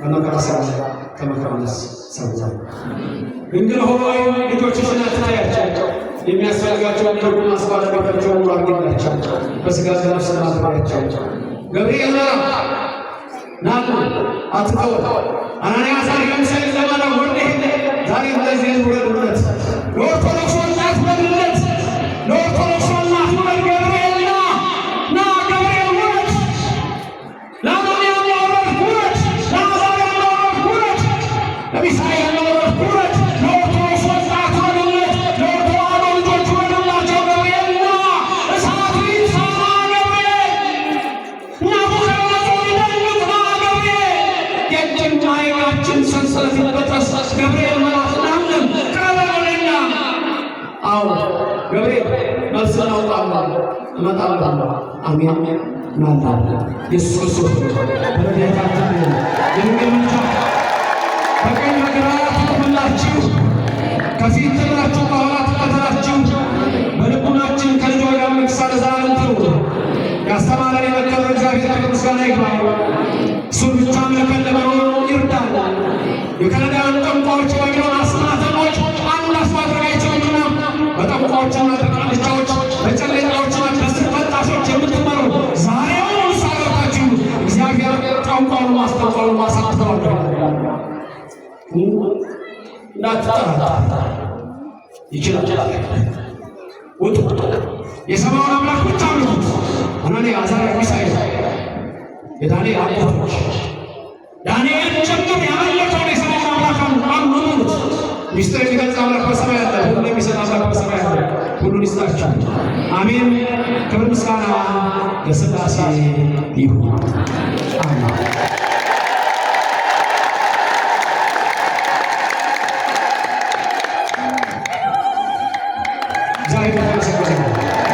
በመከራ ሥራ ከመከራነስ ሰውተን ድንግል ሆይ ልጆችሽን አትተያቸው። የሚያስፈልጋቸውን ሁሉ ማስባለቤታቸውን ሁሉ አድርጊላቸው። በሥጋ ነፍስ ማትበያቸው። ገብርኤል ናቱ አትተው። አናንያ አዛርያ ሚሳኤል ለማዳን ወርደ ዛሬ እንደዚህ ውረዱለት። ለኦርቶዶክስ ወጣት ውረዱለት። ለኦርቶዶክስ እናት ውረድ። ገብርኤል ና ገብርኤል ውረድ። ለአናንያ ውረድ ውረድ። ለአዛርያ ውረድ። ለሚሳኤል ውረድ ውረድ። ለኦርቶዶክስ ወጣት ውረዱለት። ለኦርቶዶክስ ልጆች ውረዱላቸው። ገብርኤል እሳቱ ይብሳና ገብርኤል ናቡከደነፆር ይደንግጥ ና ገብርኤል የእጅና የእግራችን ሰንሰለት ይበጠስ ገብርኤል ገብርኤል መልስን አውጣለሁ እመጣለሁ። አሜን ናላ ኢየሱስ ክርስቶስ በረድኤታችን የምንገምቻ በቀኝ በግራ ትቆምላችሁ፣ ከፊት ትራችሁ ከኋላ ትቀጥላችሁ። በልቡናችን ከልጇ ጋር ነግሣ ለዘላለም ትኑር። ያስተማረን የመከረን እግዚአብሔር ክብር ምስጋና ይግባው። እሱን ብቻ አምልከን ለመኖር ይርዳል። የከለዳውያን ጠንቋዮች ባቢሎን አስማተኞች አንድ ማድረግ አይችሉምና በጠንቋዮችና በቃልቻዎች በጨሌጣዎችና በስርፈጣሾች የምትመሩ ዛሬውን ሳገባችሁ እግዚአብሔር ጠንቋዩን ማስጠንቋዩን ማሳጥተዋል። እንዳትጠራጠሩ ይችላል። ውጡ። የሰማዩን አምላክ ብቻ አምልኩት። አናንያ አዛርያ ሚሳኤል የዳንኤል አባቶች ዳንኤል ጭምር ያመለከውን የሰማዩን አምላክ አምልኩት። ሚስጥር የሚገልጽ አምላክ በሰማይ አለ። ሁሉን የሚሰጥ አምላክ በሰማይ አለ። ሁሉን ይስጣችሁ። አሜን። ክብር ምስጋና ለሥላሴ ይሁን። አሜን። ዛሬ